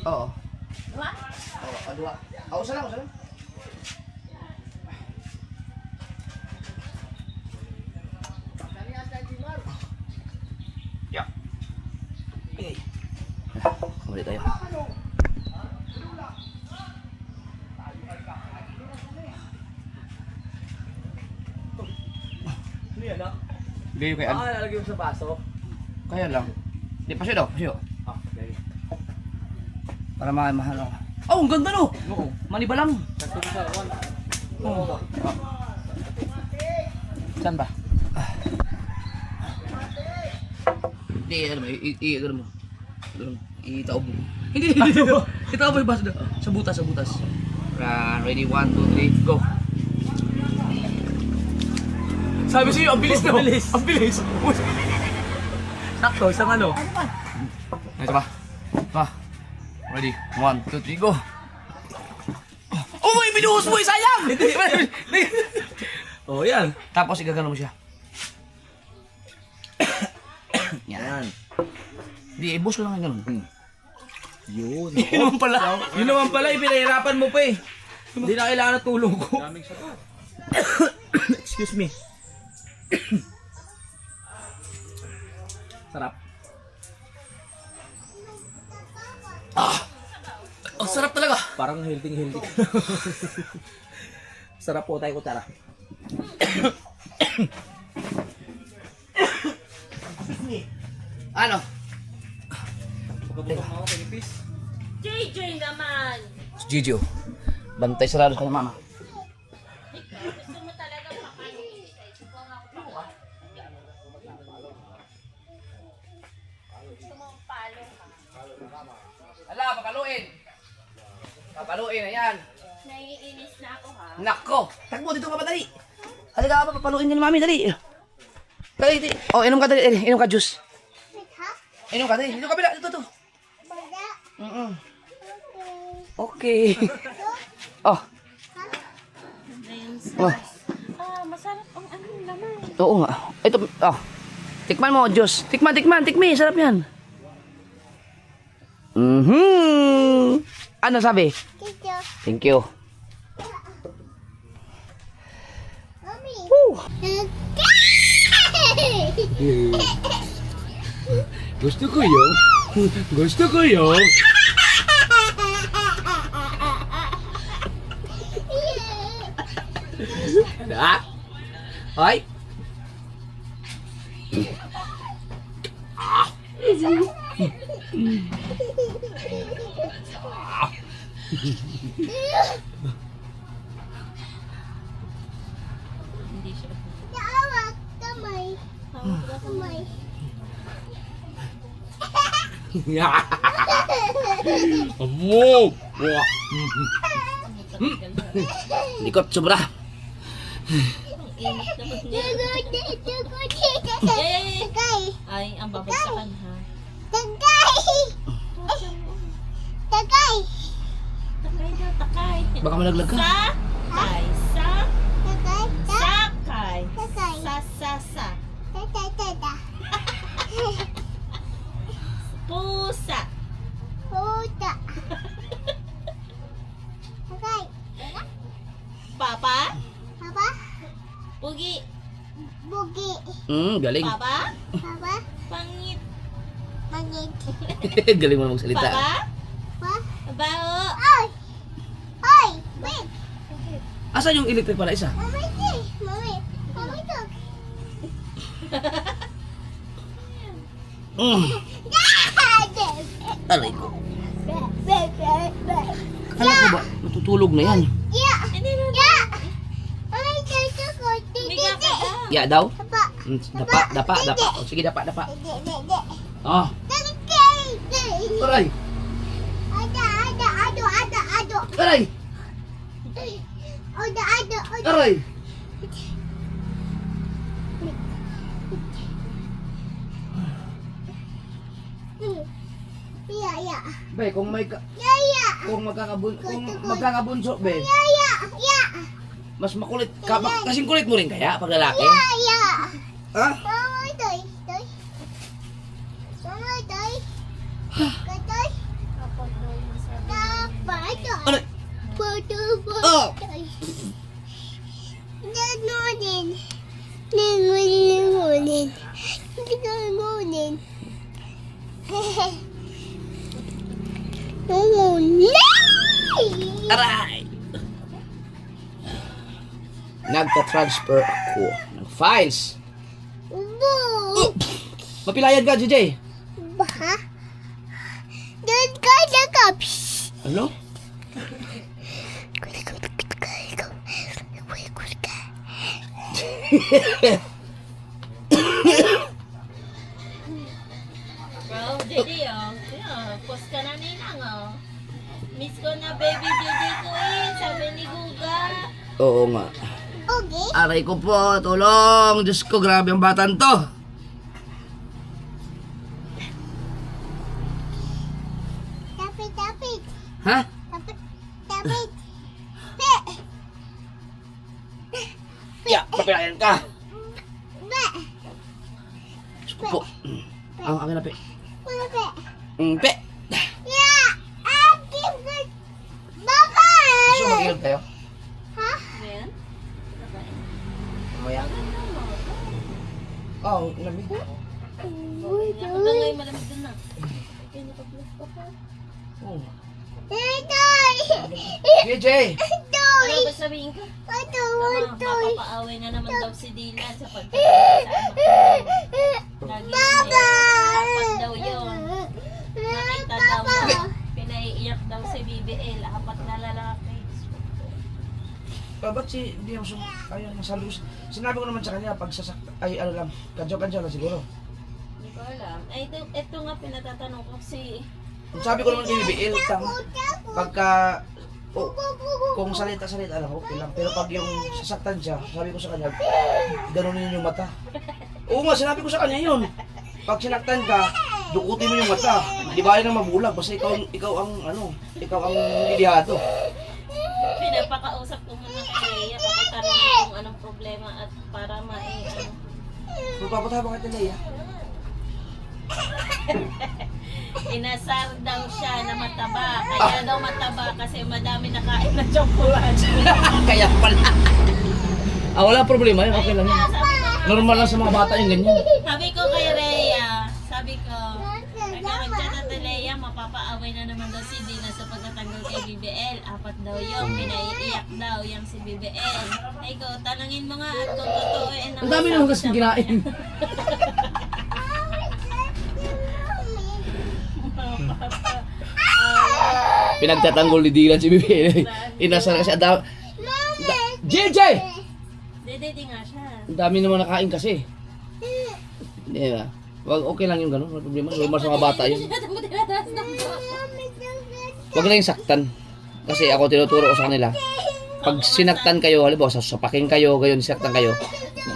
Oo. Dua? Oo, dua. Usa lang. Ya. Okay. Balik tayo. Gayo kay lalagay mo sa baso. Kaya lang. Di pasyo daw, pasyo. Okay. Para mahal ako. Oh, ang ganda no. Oo. Maniba lang. Sakto sa one. Oo. Saan ba? Hindi, ano mo, ano mo. Itaob mo. Hindi. Itaob mo yung baso daw. Sa butas. Ready, 1, 2, 3, go. Sabi sa'yo, ang bilis na. Ang bilis. Sakto, isang ano. Ito ba? Ready, 1, 2, 3, go. Oh, may binuhos mo, sayang! Oh, yan. Tapos igagano mo siya. Yan. Hindi, ibus ko lang yung ganun. Yun. Yun naman pala, ipinahirapan mo pa eh. Hindi na kailangan ng tulong ko. Excuse me. Sarap. Ang sarap talaga. Parang healthy. Sarap po tayo kutsara. Ano? JJ naman! Gigi, bantay sarado ka na mama. Gusto mo talaga makain. Gusto mo palo ka. Ala, papaluin, ayan. Naiinis na ako ha. Nako, takbo dito ka ba dali? Halika ka, papaluin ka ni mami, dali. Dali. Oh, inom ka dali, inom ka juice. Inom ka dali, dito ka bila, dito. Okay. Oh. Masarap ang ano naman. Oo nga. Ito, tikman mo, Diyos. Tikmi. Sarap yan. Ano sabi? Thank you. Gusto ko yun. Ada. Hoy. Likot sobra. Ay, ang babagsakan ha. takay. Baka malaglag ka. Sakay. Sakay. Sa. Pusa. Papa. Pugi. Galing. Papa. Pangit. Galing mo na magsalita. Papa. Bao. Asan yung electric pala isa? Aray ko. Kala ko ba natutulog na yan? Hindi na. Miga ka daw. Ya daw? Dapa. O, sige, dapa. Oh. Aray. Aray. Aray. Be, kung magkakabunso, be, mas makulit ka, kasing kulit mo rin kaya pag lalaki? Ha? Aray. Oh. Aray! Nagpa-transfer ako ng files. Mapilayad ka, JJ. Ano? Bro, Didi, post ka na ninang, Miss ko na baby Didi ko sabi ni Guga. Oo nga. Aray ko po, tulong. Diyos ko, grabe ang batan to. Ha? Ya, papilayan ka. Diyos ko po. Ang akin na, pe. Pe. Gusto mo mag-ilog tayo? Ayan. Mamaya. Oo, lamig. Ako na ngayon malamig doon na. Oo. JJ! Ano ba sabihin ka? Mapapaaway na naman daw si Dylan sa pagkakasama. Lagi dapat daw yun. Nakita daw na pinaiiyak daw si BBL. Apat na lalaki. Ba't hindi ako ayaw masalus? Sinabi ko naman sa kanya, pag ay ano lang, kadyo-kadyo lang siguro. Hindi ko alam. Ay, ito nga pinatatanong ko si... Sabi ko naman kay BBL, pagka, kung salita-salita lang, okay lang. Pero pag yung sasaktan siya, sabi ko sa kanya, ganunin yung mata. Oo nga, sinabi ko sa kanya yun. Pag sinaktan ka, dukutin mo yung mata. Di ba yun ang mabulag? Basta ikaw ang lilihado. Pinapakausap ko muna kay Leia, pakitanong kung anong problema at para Magpapataba ka Leia. Inasar daw siya na mataba. Kaya daw mataba kasi madami nakain na chocolate. Kaya pala. Wala problema yun, okay lang yun. Normal lang sa mga bata yung ganyan. Sabi ko kay Rhea, pagka nagchat na Leia, mapapaaway na naman daw si Dina sa pagtatanggal kay BBL. Apat daw yung pinaiiyak daw yung si BBL. Ay ko, tanangin mo nga at kung totoo Ang dami naman kasi kinain. Pinagtatanggol ni Dylan si BBL. Inasar kasi JJ! Dede nga siya. Ang dami naman nakain kasi. Hindi ba? Okay lang yung gano'n. Wala problema. Normal sa mga bata yun. Huwag na yung saktan. Kasi ako tinuturo ko sa kanila. Pag sinaktan kayo, halimbawa sasapakin kayo, gayon sinaktan kayo,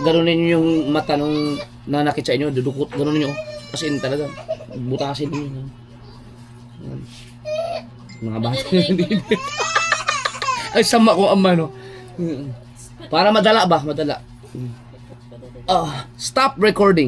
ganunin nyo yung mata nung nanakit sa inyo, dudukot, ganunin nyo. Kasi yun talaga, butasin nyo. Mga bata yun. Ay, sama kong ama, no? Para madala ba? Madala. Stop recording.